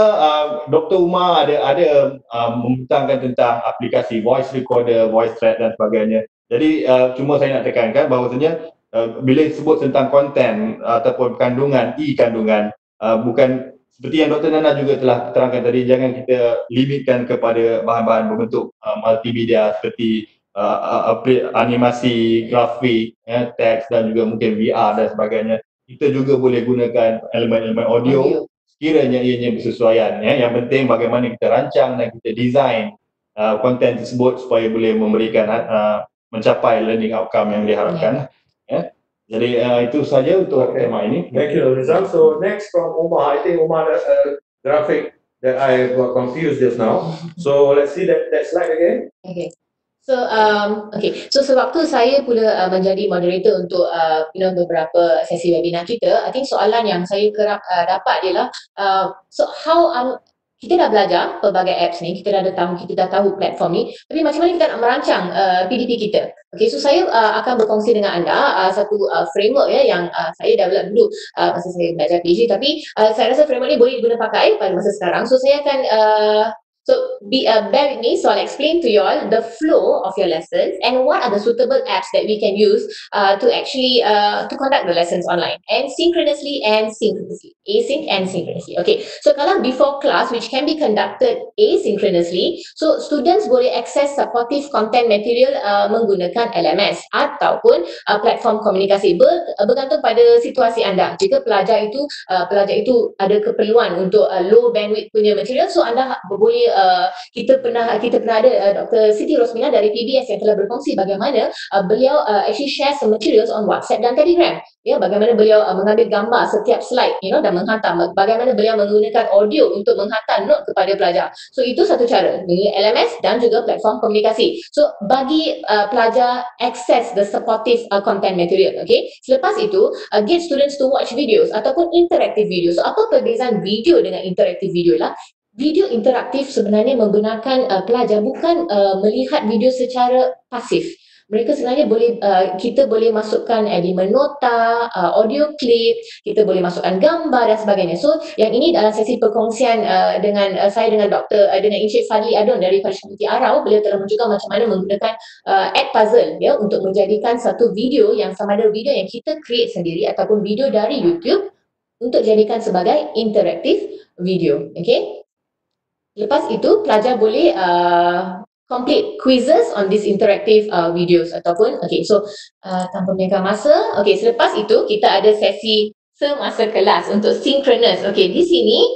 Dr. Umar ada membentangkan tentang aplikasi voice recorder, voice thread dan sebagainya. Jadi cuma saya nak tekankan bahawasanya bila sebut tentang konten ataupun kandungan, bukan seperti yang Dr. Nana juga telah terangkan tadi, jangan kita limitkan kepada bahan-bahan berbentuk multimedia seperti animasi, grafik, teks dan juga mungkin VR dan sebagainya. Kita juga boleh gunakan elemen-elemen audio sekiranya ianya bersesuaian. Yang penting bagaimana kita rancang dan kita design konten tersebut supaya boleh memberikan mencapai learning outcome yang diharapkan. Jadi itu saja untuk tema ini.
Thank you, Rizal. So next from Umar, I think Umar graphic that I got confused just now. So let's see that slide again.
Okay. So sewaktu saya pula menjadi moderator untuk beberapa sesi webinar kita, I think soalan yang saya kerap dapat ialah so how kita dah belajar pelbagai apps ni, kita dah tahu platform ni, tapi macam mana kita nak merancang PDP kita. Okay, so saya akan berkongsi dengan anda satu framework yang saya develop dulu masa saya belajar PhD, tapi saya rasa framework ni boleh diguna pakai pada masa sekarang. So saya akan So bear with me. So I'll explain to you all the flow of your lessons and what are the suitable apps that we can use to actually to conduct the lessons online, and synchronously and synchronously, async and synchronously. Okay, so kalau before class, which can be conducted asynchronously, so students boleh access supportive content material menggunakan LMS ataupun platform komunikasi, bergantung pada situasi anda. Jika pelajar itu ada keperluan untuk low bandwidth punya material, so anda boleh kita pernah ada Dr. Siti Rosmina dari PBS yang telah berkongsi bagaimana beliau actually share some materials on WhatsApp dan Telegram, ya, bagaimana beliau mengambil gambar setiap slide, dan menghantar, bagaimana beliau menggunakan audio untuk menghantar note kepada pelajar. So itu satu cara, dengan LMS dan juga platform komunikasi. So bagi pelajar access the supportive content material. Okay, selepas itu get students to watch videos ataupun interactive video. So apa perbezaan video dengan interactive video lah? Video interaktif sebenarnya menggunakan pelajar bukan melihat video secara pasif. Mereka sebenarnya kita boleh masukkan elemen nota, audio clip, kita boleh masukkan gambar dan sebagainya. So yang ini dalam sesi perkongsian dengan saya dengan dengan Encik Fadli Adon dari College Community Arau, beliau telah menunjukkan macam mana menggunakan add puzzle, ya, untuk menjadikan satu video yang sama ada video yang kita create sendiri ataupun video dari YouTube untuk jadikan sebagai interaktif video. Okay. Lepas itu pelajar boleh complete quizzes on these interactive videos ataupun tanpa meninggalkan masa. Okay, selepas itu kita ada sesi semasa kelas untuk synchronous. Okay, di sini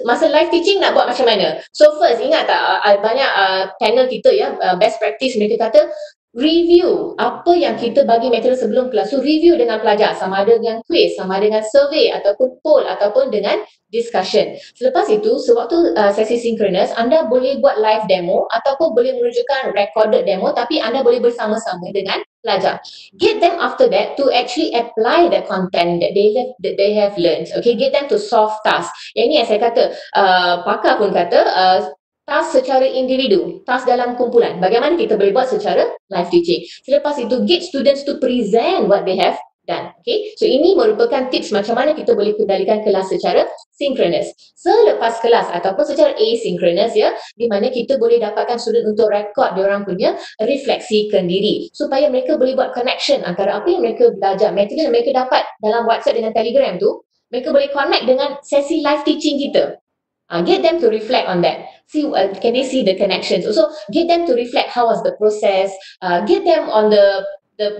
masa live teaching nak buat macam mana? So first, ingat tak banyak panel kita, ya, best practice mereka kata review apa yang kita bagi material sebelum kelas. So review dengan pelajar, sama ada dengan quiz, sama ada dengan survey ataupun poll ataupun dengan discussion. Selepas itu, sewaktu sesi synchronous, anda boleh buat live demo ataupun boleh menunjukkan recorded demo, tapi anda boleh bersama-sama dengan pelajar. Get them after that to actually apply the content that they have learned. Okay, get them to solve tasks. Yang ini yang saya kata, pakar pun kata task secara individu, task dalam kumpulan. Bagaimana kita boleh buat secara live teaching. Selepas itu, get students to present what they have done. Okay, so ini merupakan tips macam mana kita boleh kendalikan kelas secara synchronous. Selepas kelas ataupun secara asynchronous, ya, di mana kita boleh dapatkan student untuk record diorang punya refleksikan diri supaya mereka boleh buat connection antara apa yang mereka belajar, material yang mereka dapat dalam WhatsApp dengan Telegram tu, mereka boleh connect dengan sesi live teaching kita. Get them to reflect on that. See, can they see the connections? Also, get them to reflect how was the process. Get them on the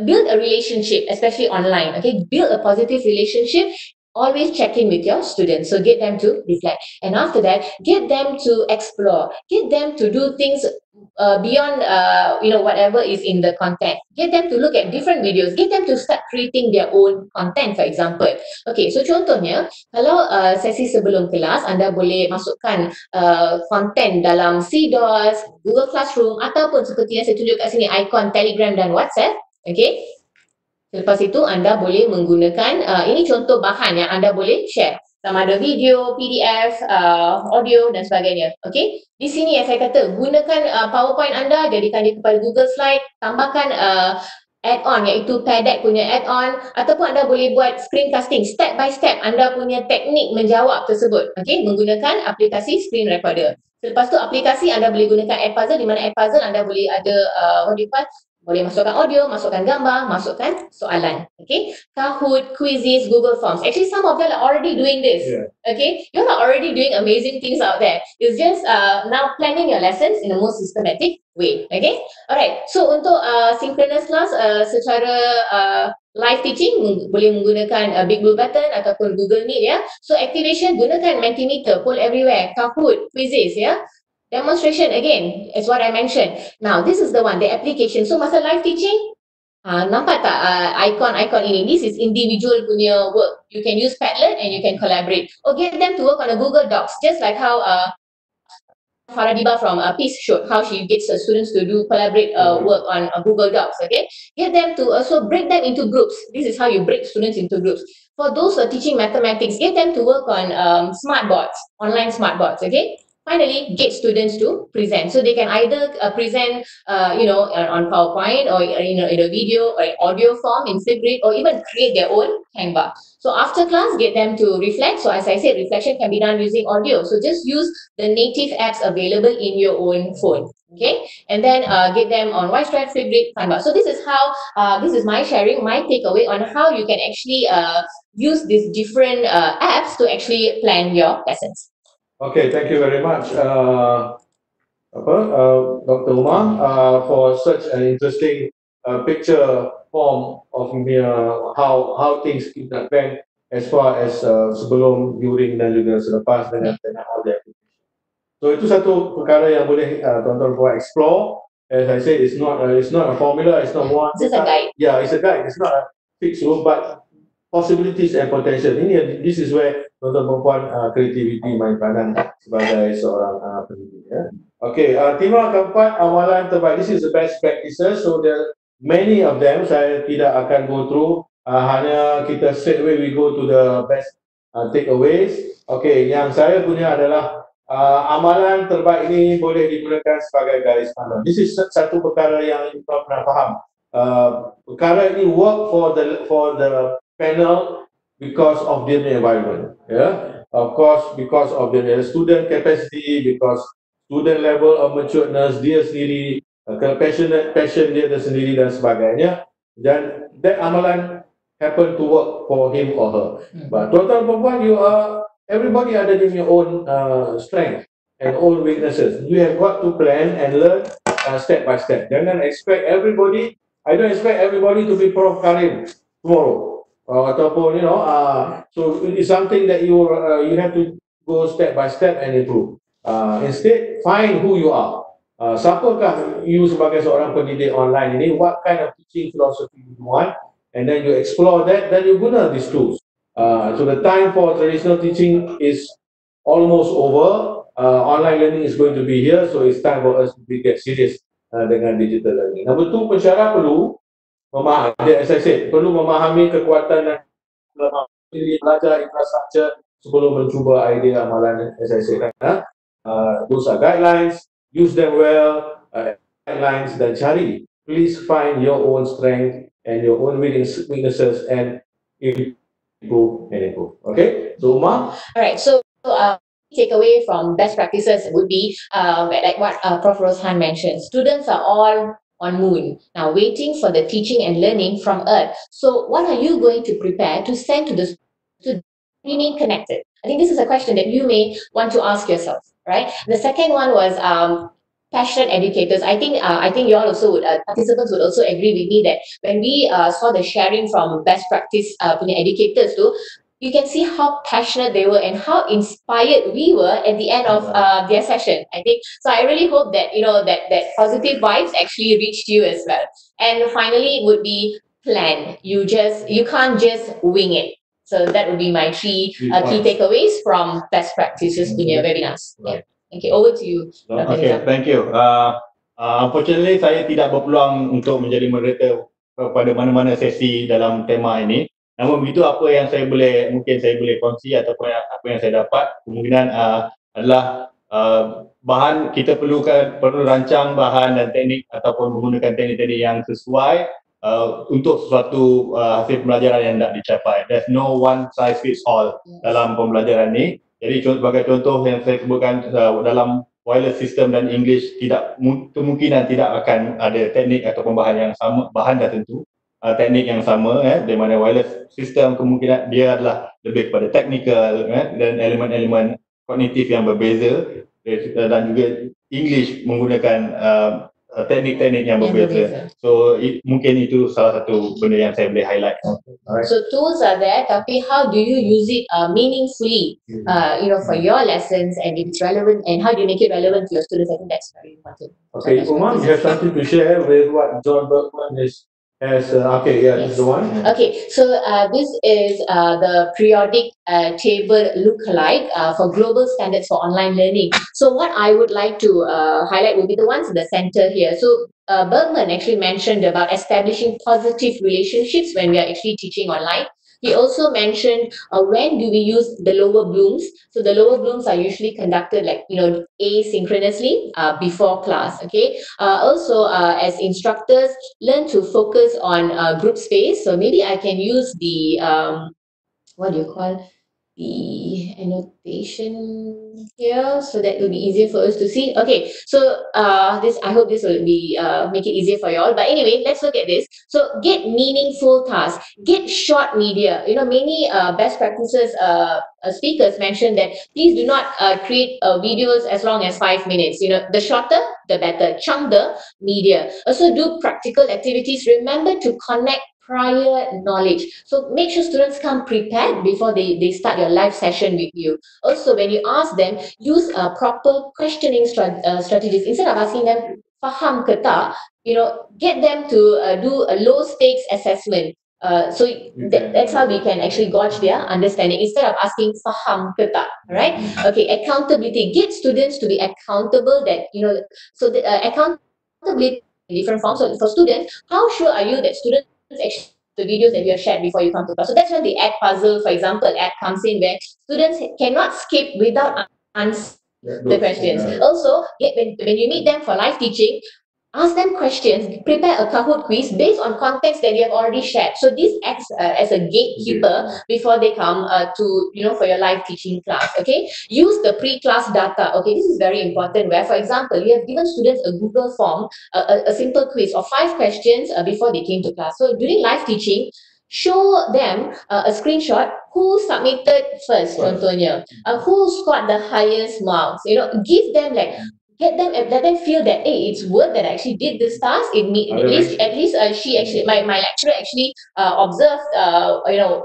build a relationship, especially online. Okay, build a positive relationship. Always check in with your students. So get them to reflect, and after that, get them to explore. Get them to do things beyond whatever is in the content. Get them to look at different videos. Get them to start creating their own content, for example. Okay, so contohnya, kalau sesi sebelum kelas, anda boleh masukkan content dalam CDOS, Google Classroom, ataupun seperti yang saya tunjuk kat sini, icon Telegram dan WhatsApp. Okay. Lepas itu anda boleh menggunakan ini contoh bahan yang anda boleh share, sama ada video, PDF, audio dan sebagainya. Okay, di sini yang saya kata, gunakan PowerPoint anda, jadikan dia kepada Google Slide, tambahkan add-on iaitu PDEC punya add-on, ataupun anda boleh buat screencasting step by step anda punya teknik menjawab tersebut. Okay, menggunakan aplikasi screen recorder. Selepas tu aplikasi anda boleh gunakan add puzzle, di mana add puzzle anda boleh ada boleh masukkan audio, masukkan gambar, masukkan soalan. Okay, Kahoot, quizzes, Google Forms. Actually, some of them are already doing this. Yeah. Okay, you are already doing amazing things out there. It's just now planning your lessons in a more systematic way. Okay, alright. So untuk synchronous class secara live teaching boleh menggunakan Big Blue Button ataupun Google Meet, ya. So activation, gunakan Mentimeter, Poll Everywhere, Kahoot, quizzes, ya. Demonstration again, is what I mentioned. Now, this is the one, the application. So, masa live teaching, nampak tak icon-icon ini? This is individual punya work. You can use Padlet and you can collaborate. Or get them to work on a Google Docs, just like how Faradiba from Peace showed how she gets students to do collaborate work on Google Docs. Okay, get them to also break them into groups. This is how you break students into groups. For those teaching mathematics, get them to work on smart boards, online smart boards. Okay. finally get students to present. So they can either present, on PowerPoint or in a video or audio form in Flipgrid, or even create their own Canva. So after class, get them to reflect. So as I said, reflection can be done using audio. So just use the native apps available in your own phone. Okay, and then get them on OneDrive, Flipgrid, Canva. So this is how this is my sharing, my takeaway on how you can actually use these different apps to actually plan your lessons.
Okay, thank you very much, Dr. Umar, for such an interesting picture form of how things kita plan as far as sebelum, during dan juga selepas dengan all the application. So itu satu perkara yang boleh tuan-tuan buat explore. As I said, it's not a formula, it's not one.
It's a guide.
Yeah, it's a guide. It's not a fixed rule, but possibilities and potential. This is where tuan-tuan perempuan creativity main peranan sebagai seorang pendidik. Ya. Okay, tema keempat, amalan terbaik. This is the best practices. So there are many of them. Saya tidak akan go through. Hanya kita straight away we go to the best takeaways. Okay, yang saya punya adalah amalan terbaik ini boleh digunakan sebagai garis panduan. This is satu perkara yang kita pernah faham. Perkara ini work for the panel because of their environment. Yeah, of course because of their student capacity, because student level of matureness dia sendiri, passion dia sendiri dan sebagainya. Dan that amalan happen to work for him or her. But tuan-tuan perempuan, everybody ada their own strength and own weaknesses. You have got to plan and learn step by step. Jangan expect everybody. I don't expect everybody to be Prof Karim tomorrow. Ataupun so it is something that you have to go step by step and improve. Instead, find who you are. Siapakah you sebagai seorang pendidik online ini? What kind of teaching philosophy you want? And then you explore that. Then you guna these tools. So the time for traditional teaching is almost over. Online learning is going to be here. So it's time for us to get serious dengan digital learning. Number two, pensyarah perlu memahami, as I said, perlu memahami kekuatan dan belajar infrastruktur sebelum mencuba idea amalan, as I said. Those are guidelines, use them well, guidelines, dan cari. Please find your own strength and your own weaknesses and improve and improve. Okay, so Umar?
Alright, so takeaway from best practices would be like what Prof. Roshan mentioned. Students are all on moon now, waiting for the teaching and learning from Earth. So what are you going to prepare to send to the students to remain connected? I think this is a question that you may want to ask yourself, right? The second one was passionate educators. I think you all also would, participants would also agree with me that when we saw the sharing from best practice educators too, you can see how passionate they were and how inspired we were at the end of their session. I think so. I really hope that that positive vibes actually reached you as well. And finally, it would be plan. You can't just wing it. So that would be my three key takeaways from best practices in your webinars. Yeah. Okay, over to you.
Okay, thank you. Unfortunately, saya tidak berpeluang untuk menjadi moderator pada mana-mana sesi dalam tema ini. Namun begitu, apa yang mungkin saya boleh kongsi ataupun apa yang saya dapat kemungkinan adalah bahan kita perlu rancang bahan dan teknik ataupun menggunakan teknik-teknik yang sesuai untuk sesuatu hasil pembelajaran yang nak dicapai. There's no one size fits all dalam pembelajaran ni. Jadi sebagai contoh yang saya sebutkan, dalam wireless system dan English kemungkinan tidak akan ada teknik ataupun bahan yang sama, bahan dah tentu teknik yang sama, di mana wireless system kemungkinan dia adalah lebih kepada technical dan elemen-elemen kognitif yang berbeza, dan juga English menggunakan teknik-teknik yang berbeza. So mungkin itu salah satu benda yang saya boleh highlight.
Alright. So tools are there, tapi how do you use it meaningfully, for your lessons, and if it's relevant, and how do you make it relevant to your students? I think that's very important.
Okay, Umar, you have something to share with what John Bergman has. This is the one.
Okay, so this is the periodic table lookalike for global standards for online learning. So what I would like to highlight will be the ones in the center here. So Bergman actually mentioned about establishing positive relationships when we are actually teaching online. He also mentioned when do we use the lower blooms. So the lower blooms are usually conducted like, asynchronously before class. Okay. Also, as instructors, learn to focus on group space. So maybe I can use the what do you call, the annotation here, so that will be easier for us to see. Okay, so this, I hope this will be make it easier for you all. But anyway, let's look at this. So get meaningful tasks, get short media. Many best practices speakers mentioned that please do not create videos as long as 5 minutes. The shorter the better. Chunk the media. Also do practical activities. Remember to connect prior knowledge. So make sure students come prepared before they start your live session with you. Also, when you ask them, use proper questioning strategies. Instead of asking them, faham ke tak, get them to do a low stakes assessment. So that's how we can actually gauge their understanding instead of asking faham ke tak, right? Okay, accountability. Get students to be accountable that, so the accountability in different forms. So for students, how sure are you that students actually the videos that you have shared before you come to class? So that's when the ad puzzle, for example, ad comes in where students cannot skip without answering the questions. Also, when you meet them for live teaching, ask them questions, prepare a Kahoot quiz based on context that you have already shared. So this acts as a gatekeeper before they come for your live teaching class. Okay, use the pre-class data. Okay, this is very important. Where, for example, you have given students a Google form, a simple quiz of 5 questions before they came to class. So during live teaching, show them a screenshot who submitted first, contohnya, who scored the highest marks. Give them like, let them feel that, hey, it's worth that I actually did this task. At least she actually, my lecturer actually observed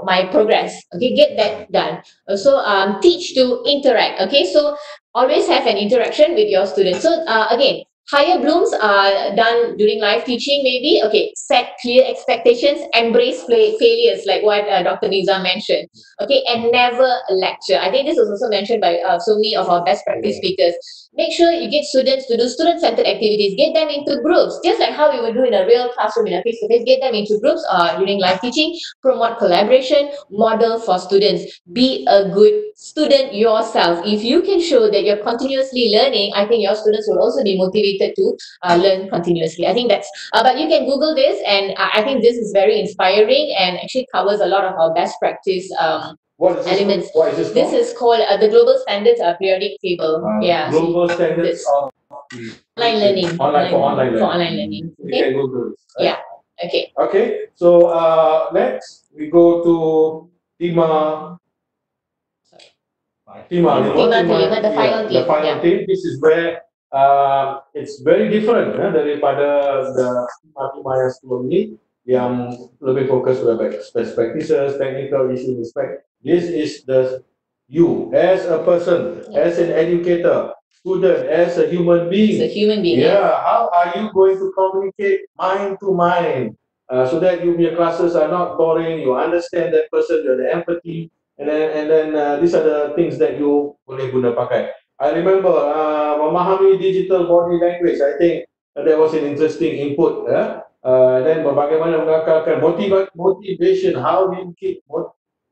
my progress. Okay, get that done. Also, teach to interact. Okay, so always have an interaction with your students. So again, higher blooms are done during live teaching, maybe. Okay, set clear expectations, embrace failures, like what Dr. Niza mentioned. Okay, and never lecture. I think this was also mentioned by so many of our best practice speakers. Make sure you get students to do student-centered activities. Get them into groups, just like how we would do in a real classroom in a face-to-face. Get them into groups during live teaching. Promote collaboration. Model for students. Be a good student yourself. If you can show that you're continuously learning, I think your students will also be motivated to learn continuously. I think that's. But you can Google this, and I think this is very inspiring and actually covers a lot of our best practice. Elements.
What is
This is called the Global Standards Periodic Table.
Global Standards of
online learning.
For online learning.
Okay.
You can Google this, right?
Yeah. Okay.
Okay. So next we go to Tima.
The final team.
The final team. This is where it's very different daripada the Tima yang sebelum ni yang lebih fokus pada best practices, technical issue respect. This is the you as a person, as an educator, student, as a human being.
As a human being.
Yeah. How are you going to communicate mind to mind so that your classes are not boring? You understand that person, you have the empathy, and then these are the things that you boleh guna pakai. I remember memahami digital body language. I think that was an interesting input. Then bagaimana mengakalkan motivation. How do you keep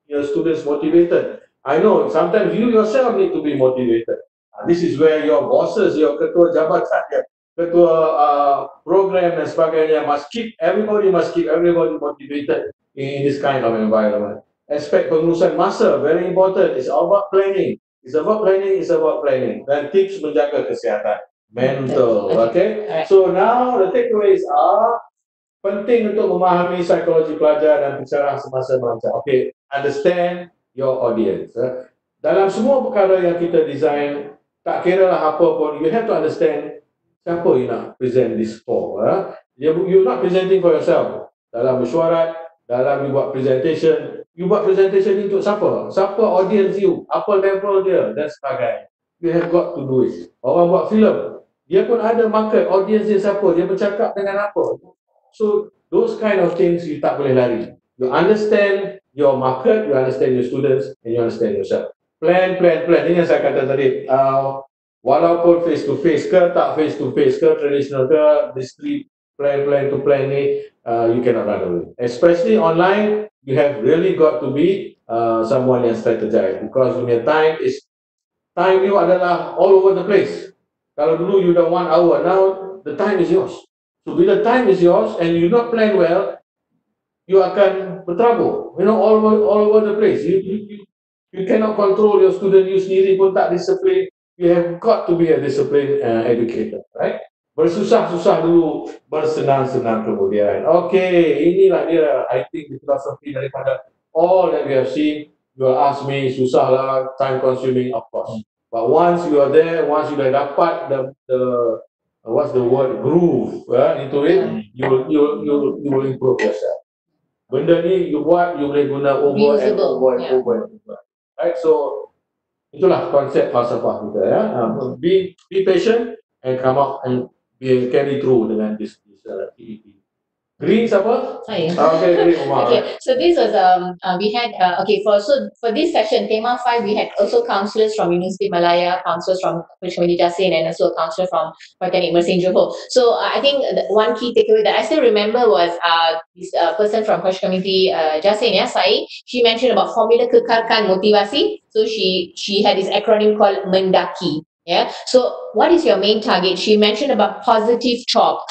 your students motivated? I know sometimes you yourself need to be motivated. This is where your bosses, your ketua jabatan, ketua program dan sebagainya must keep everybody motivated in this kind of environment. Aspek pengurusan masa very important. It's about planning. Dan tips menjaga kesihatan mental. Okay. So now the takeaways are penting untuk memahami psikologi pelajar dan bicara semasa mengajar. Okay, understand your audience. Dalam semua perkara yang kita design, tak kira lah apa pun, you have to understand siapa you nak present this for. You're not presenting for yourself. Dalam mesyuarat, dalam you buat presentation ni untuk siapa? Siapa audience you? Apa level dia? Dan sebagainya. You have got to do it. Orang buat filem, dia pun ada market, audience dia siapa? Dia bercakap dengan apa? So those kind of things you tak boleh lari. You understand your market, you understand your students, and you understand yourself. Plan. Ini yang saya kata tadi. Walaupun face to face ke, tak face to face ke, traditional ke, discrete plan to plan ni, you cannot run away. Especially online, you have really got to be someone yang strategize, because your time you adalah all over the place. Kalau dulu you dah 1 hour, now the time is yours. So bila time is yours and you not plan well, you akan berterabur, all over the place. You cannot control your student, you sendiri pun tak disiplin. You have got to be a disciplined educator, right? Bersusah-susah dulu, bersenang-senang kemudian. Okay, inilah dia, I think, the philosophy daripada all that we have seen. You will ask me, susah lah, time consuming, of course. But once you are there, once you dah dapat the what's the word, groove into it, you will improve yourself. Benda ni you buat, you boleh guna over and over and over and over. Right, so itulah konsep falsafah kita ya. Be patient and come up and carry through dengan this TET. Green siapa?
Saya.
Okay, Green Umar.
Okay, so this was we had for this session, Tema 5, we had also counsellors from University Malaya, counsellors from Community Jasin, and also a counsellor from Polytechnic Mersing Johor. So I think one key takeaway that I still remember was this person from Community Jasin, Sai. She mentioned about formula kekalkan motivasi. So she had this acronym called MENDAKI. Yeah. So what is your main target? She mentioned about positive talk,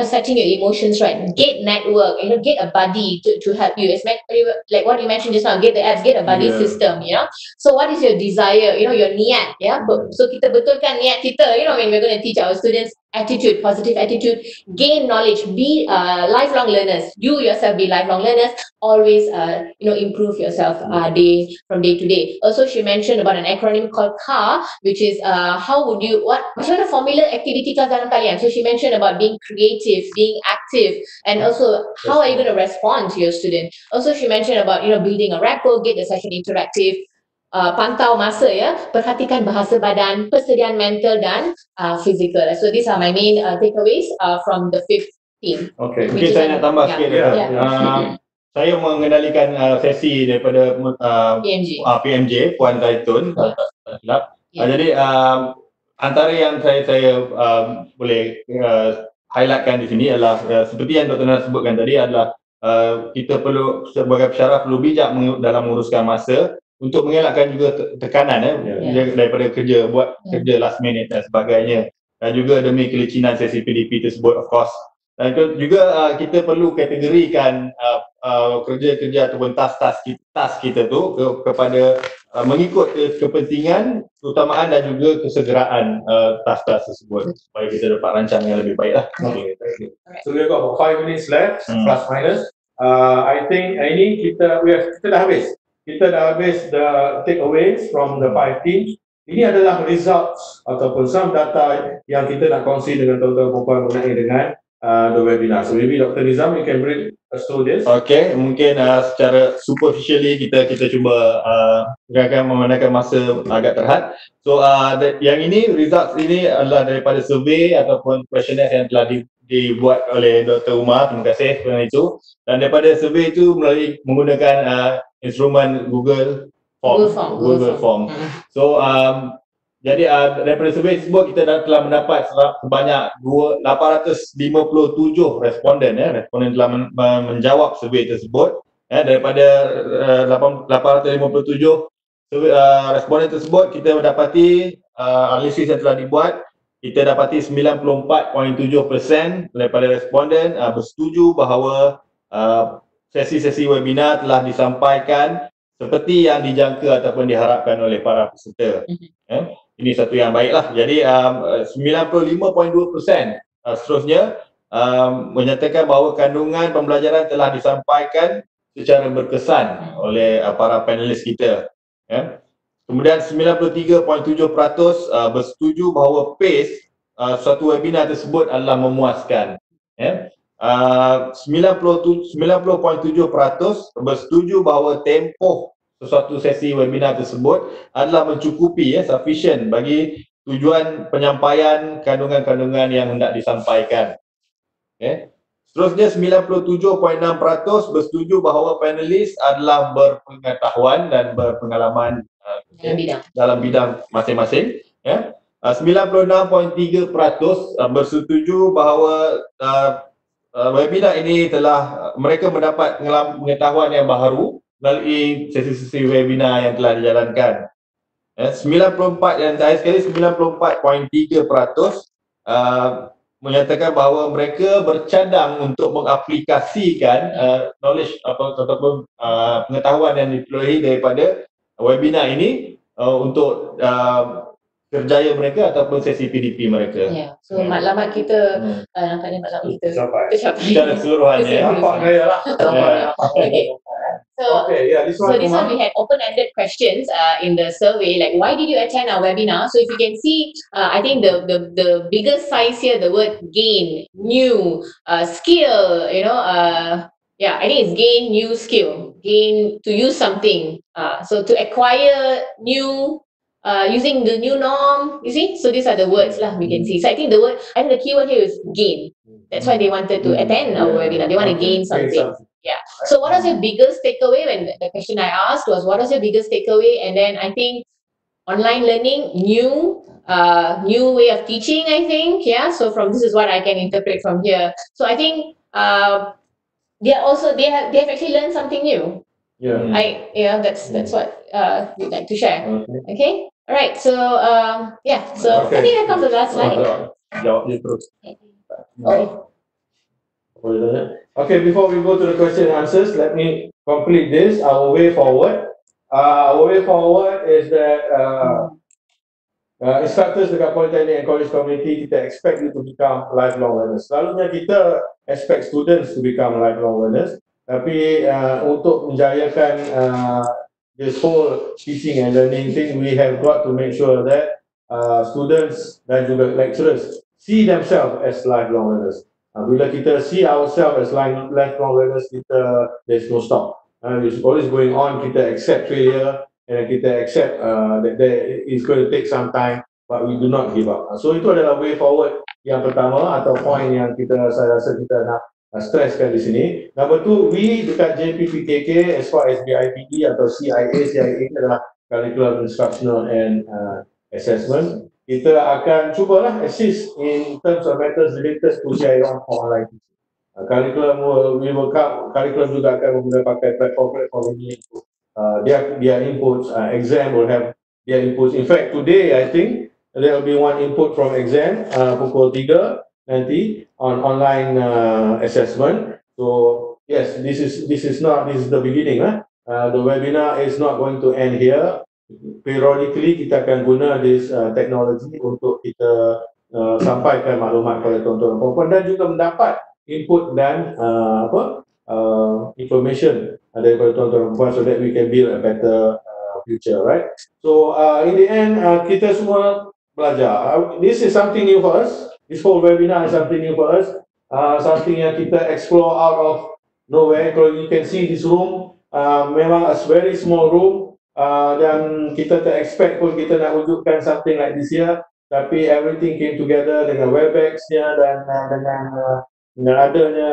setting your emotions right. Get network, get a buddy to help you. Especially like what you mentioned just now, get the apps, get a buddy system, So what is your desire, your niat, So kita betulkan niat kita, when we're going to teach our students attitude, positive attitude, gain knowledge, be lifelong learners. You yourself be lifelong learners, always, improve yourself from day to day. Also, she mentioned about an acronym called CAR, which is macam mana formula activity kelas dalam talian. So she mentioned about being creative, being active, and also how are you going to respond to your student. Also, she mentioned about, building a rapport, get the session interactive, pantau masa perhatikan bahasa badan, persediaan mental dan physical. So these are my main takeaways from the 5th team.
Okay, saya nak tambah sikit. Saya mengendalikan sesi daripada PMJ Puan Zaitun. Jadi antara yang saya boleh highlightkan di sini adalah seperti yang Dr. Nas sebutkan tadi adalah kita perlu sebagai pensyarah perlu bijak dalam menguruskan masa untuk mengelakkan juga tekanan daripada kerja last minute dan sebagainya, dan juga demi kelicinan sesi PDP tersebut, of course. Dan juga kita perlu kategorikan kerja-kerja ataupun task kita tu kepada mengikut kepentingan, keutamaan dan juga kesegeraan task-task tersebut supaya kita dapat rancang yang lebih baik lah.
Okay, thank you. So we've got about 5 minutes left, plus minus. I think ini kita dah habis. Kita dah habis the takeaways from the 5 teams. Ini adalah results ataupun some data yang kita nak kongsi dengan tuan-tuan dan puan mengenai dengan the webinar. So maybe Dr. Nizam, you can bring us through this. Okay, mungkin secara superficially kita cuba memandangkan masa agak terhad. So yang ini, results ini adalah daripada survey ataupun questionnaire yang telah dibuat oleh Dr. Umar. Terima kasih kerana itu. Dan daripada survey itu menggunakan instrumen Google Form. So jadi daripada survey tersebut kita telah mendapat sebanyak 857 responden responden telah menjawab survey tersebut daripada 857 responden tersebut kita mendapati analisis yang telah dibuat, kita dapati 94.7% daripada responden bersetuju bahawa sesi-sesi webinar telah disampaikan seperti yang dijangka ataupun diharapkan oleh para peserta. Ini satu yang baiklah. Jadi 95.2% seterusnya menyatakan bahawa kandungan pembelajaran telah disampaikan secara berkesan oleh para panelis kita. Kemudian 93.7% bersetuju bahawa pace suatu webinar tersebut adalah memuaskan. 90.7% bersetuju bahawa tempoh sesuatu sesi webinar tersebut adalah mencukupi, sufficient bagi tujuan penyampaian kandungan-kandungan yang hendak disampaikan. Seterusnya 97.6% bersetuju bahawa panelis adalah berpengetahuan dan berpengalaman dalam bidang masing-masing. 96.3% bersetuju bahawa
webinar ini telah mereka mendapat pengetahuan yang baru melalui sesi-sesi webinar yang telah dijalankan. 94 dan saya sekali 94.3% menyatakan bahawa mereka bercadang untuk mengaplikasikan knowledge ataupun pengetahuan yang diperolehi daripada webinar ini untuk kerjaya mereka ataupun sesi PDP mereka.
Ya, so matlamat kita nampaknya matlamat kita tercapai
Secara keseluruhannya.
Nampak gaya lah.
Okay.
This
So this one we had open-ended questions in the survey, like why did you attend our webinar? So if you can see, I think the biggest size here, the word gain, new, skill, I think it's gain, new skill, gain to use something. So to acquire new, using the new norm, you see? So these are the words lah we can see. So I think the keyword here is gain. That's why they wanted to attend our webinar. They want to gain something. Yeah. So what was your biggest takeaway? When the question I asked was, what was your biggest takeaway? And then I think online learning, new way of teaching, I think. Yeah. So from this is what I can interpret from here. So I think they have actually learned something new.
Yeah.
That's what we'd like to share. Okay. All right. So So I think that comes to the last slide.
Jawabnya terus.
Okay, before we go to the question and answers, let me complete this. Our way forward. Our way forward is that instructors dekat Polytechnic and College Community, kita expect you to become lifelong learners. Selalunya kita expect students to become lifelong learners, tapi untuk menjayakan this whole teaching and learning thing, we have got to make sure that students dan juga lecturers see themselves as lifelong learners. Bila kita see ourselves as lifelong learners, there's no stop. It's always going on. Kita accept failure and kita accept that it's going to take some time, but we do not give up. So itu adalah way forward yang pertama atau point yang saya rasa kita nak stresskan di sini. Number two, we dekat JPPKK as far as BIPD atau CIA adalah Curriculum Instructional and Assessment. Kita akan cubalah assist in terms of matters related to CIR online teaching. Curriculum juga akan menggunakan pakai platform ini untuk their inputs. Exam will have their inputs. In fact, today I think there will be one input from exam pukul 3 nanti on online assessment. So yes, this is the beginning. The webinar is not going to end here. Periodically kita akan guna this teknologi untuk kita sampaikan maklumat kepada tuan-tuan perempuan dan juga mendapat input dan information daripada tuan-tuan perempuan so that we can build a better future, right? So in the end kita semua belajar. This is something new for us. This whole webinar is something new for us. Something yang kita explore out of nowhere. Kalau you can see this room, memang a very small room. Dan kita tak expect pun kita nak wujudkan something like this here, tapi everything came together dengan Webex-nya dan dengan adanya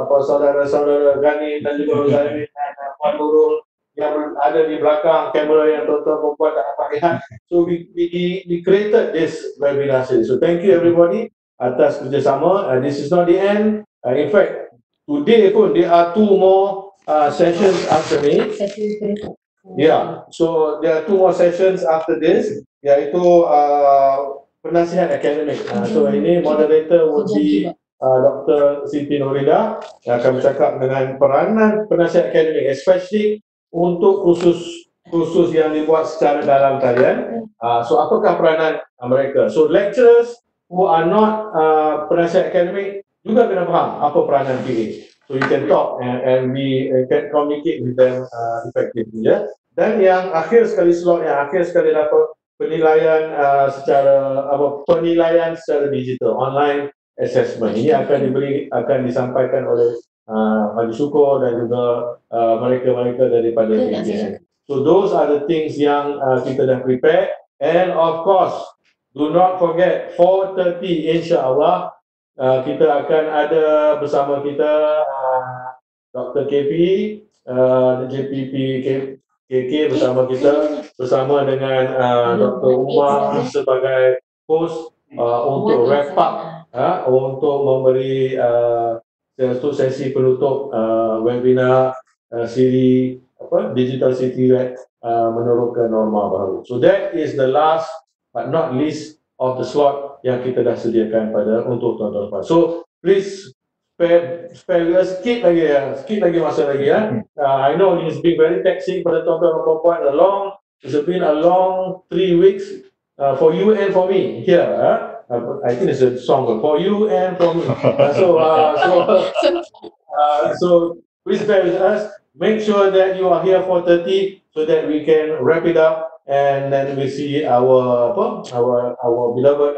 saudara-saudara Gani dan juga Zahid dan Puan Nurul yang ada di belakang kamera yang tuan-tuan perempuan tak dapat lihat. So we created this webinar series. So thank you everybody atas kerjasama. This is not the end. In fact, today pun there are 2 more sessions after me. Yeah, so there are 2 more sessions after this, iaitu penasihat akademik. So ini moderator would be Dr. Siti Nurida yang akan bercakap dengan peranan penasihat akademik, especially untuk kursus yang dibuat secara dalam talian. So apakah peranan mereka? So lecturers who are not penasihat akademik juga kena faham apa peranan PA. So you can talk and we can communicate with them effectively. Yeah? Dan yang akhir sekali dapat penilaian secara digital, online assessment. Ini akan disampaikan oleh Majlis Syukur dan juga mereka-mereka daripada DJN. So those are the things yang kita dah prepare, and of course do not forget 4:30 insya-Allah kita akan ada bersama kita Dr. KP, JPP KK bersama kita, bersama dengan Dr. Umar sebagai host untuk wrap up, untuk memberi untuk sesi penutup webinar siri Digital City menurut ke norma baru. So that is the last but not least of the slot yang kita dah sediakan untuk tuan-tuan. So please spare sikit lagi masa lagi ya. I know it's been very taxing pada tuan-tuan dan puan-puan. It's been a long 3 weeks for you and for me here. I think it's a song for you and for me. So please bear with us. Make sure that you are here for 30 so that we can wrap it up and then we see our beloved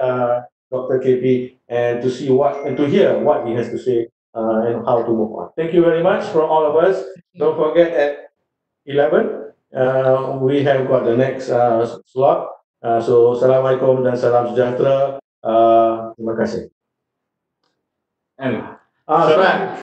Dr. KP and to hear what he has to say and how to move on. Thank you very much from all of us. Don't forget at 11 we have got the next slot. So Assalamualaikum dan salam sejahtera. Terima kasih.
Selamat.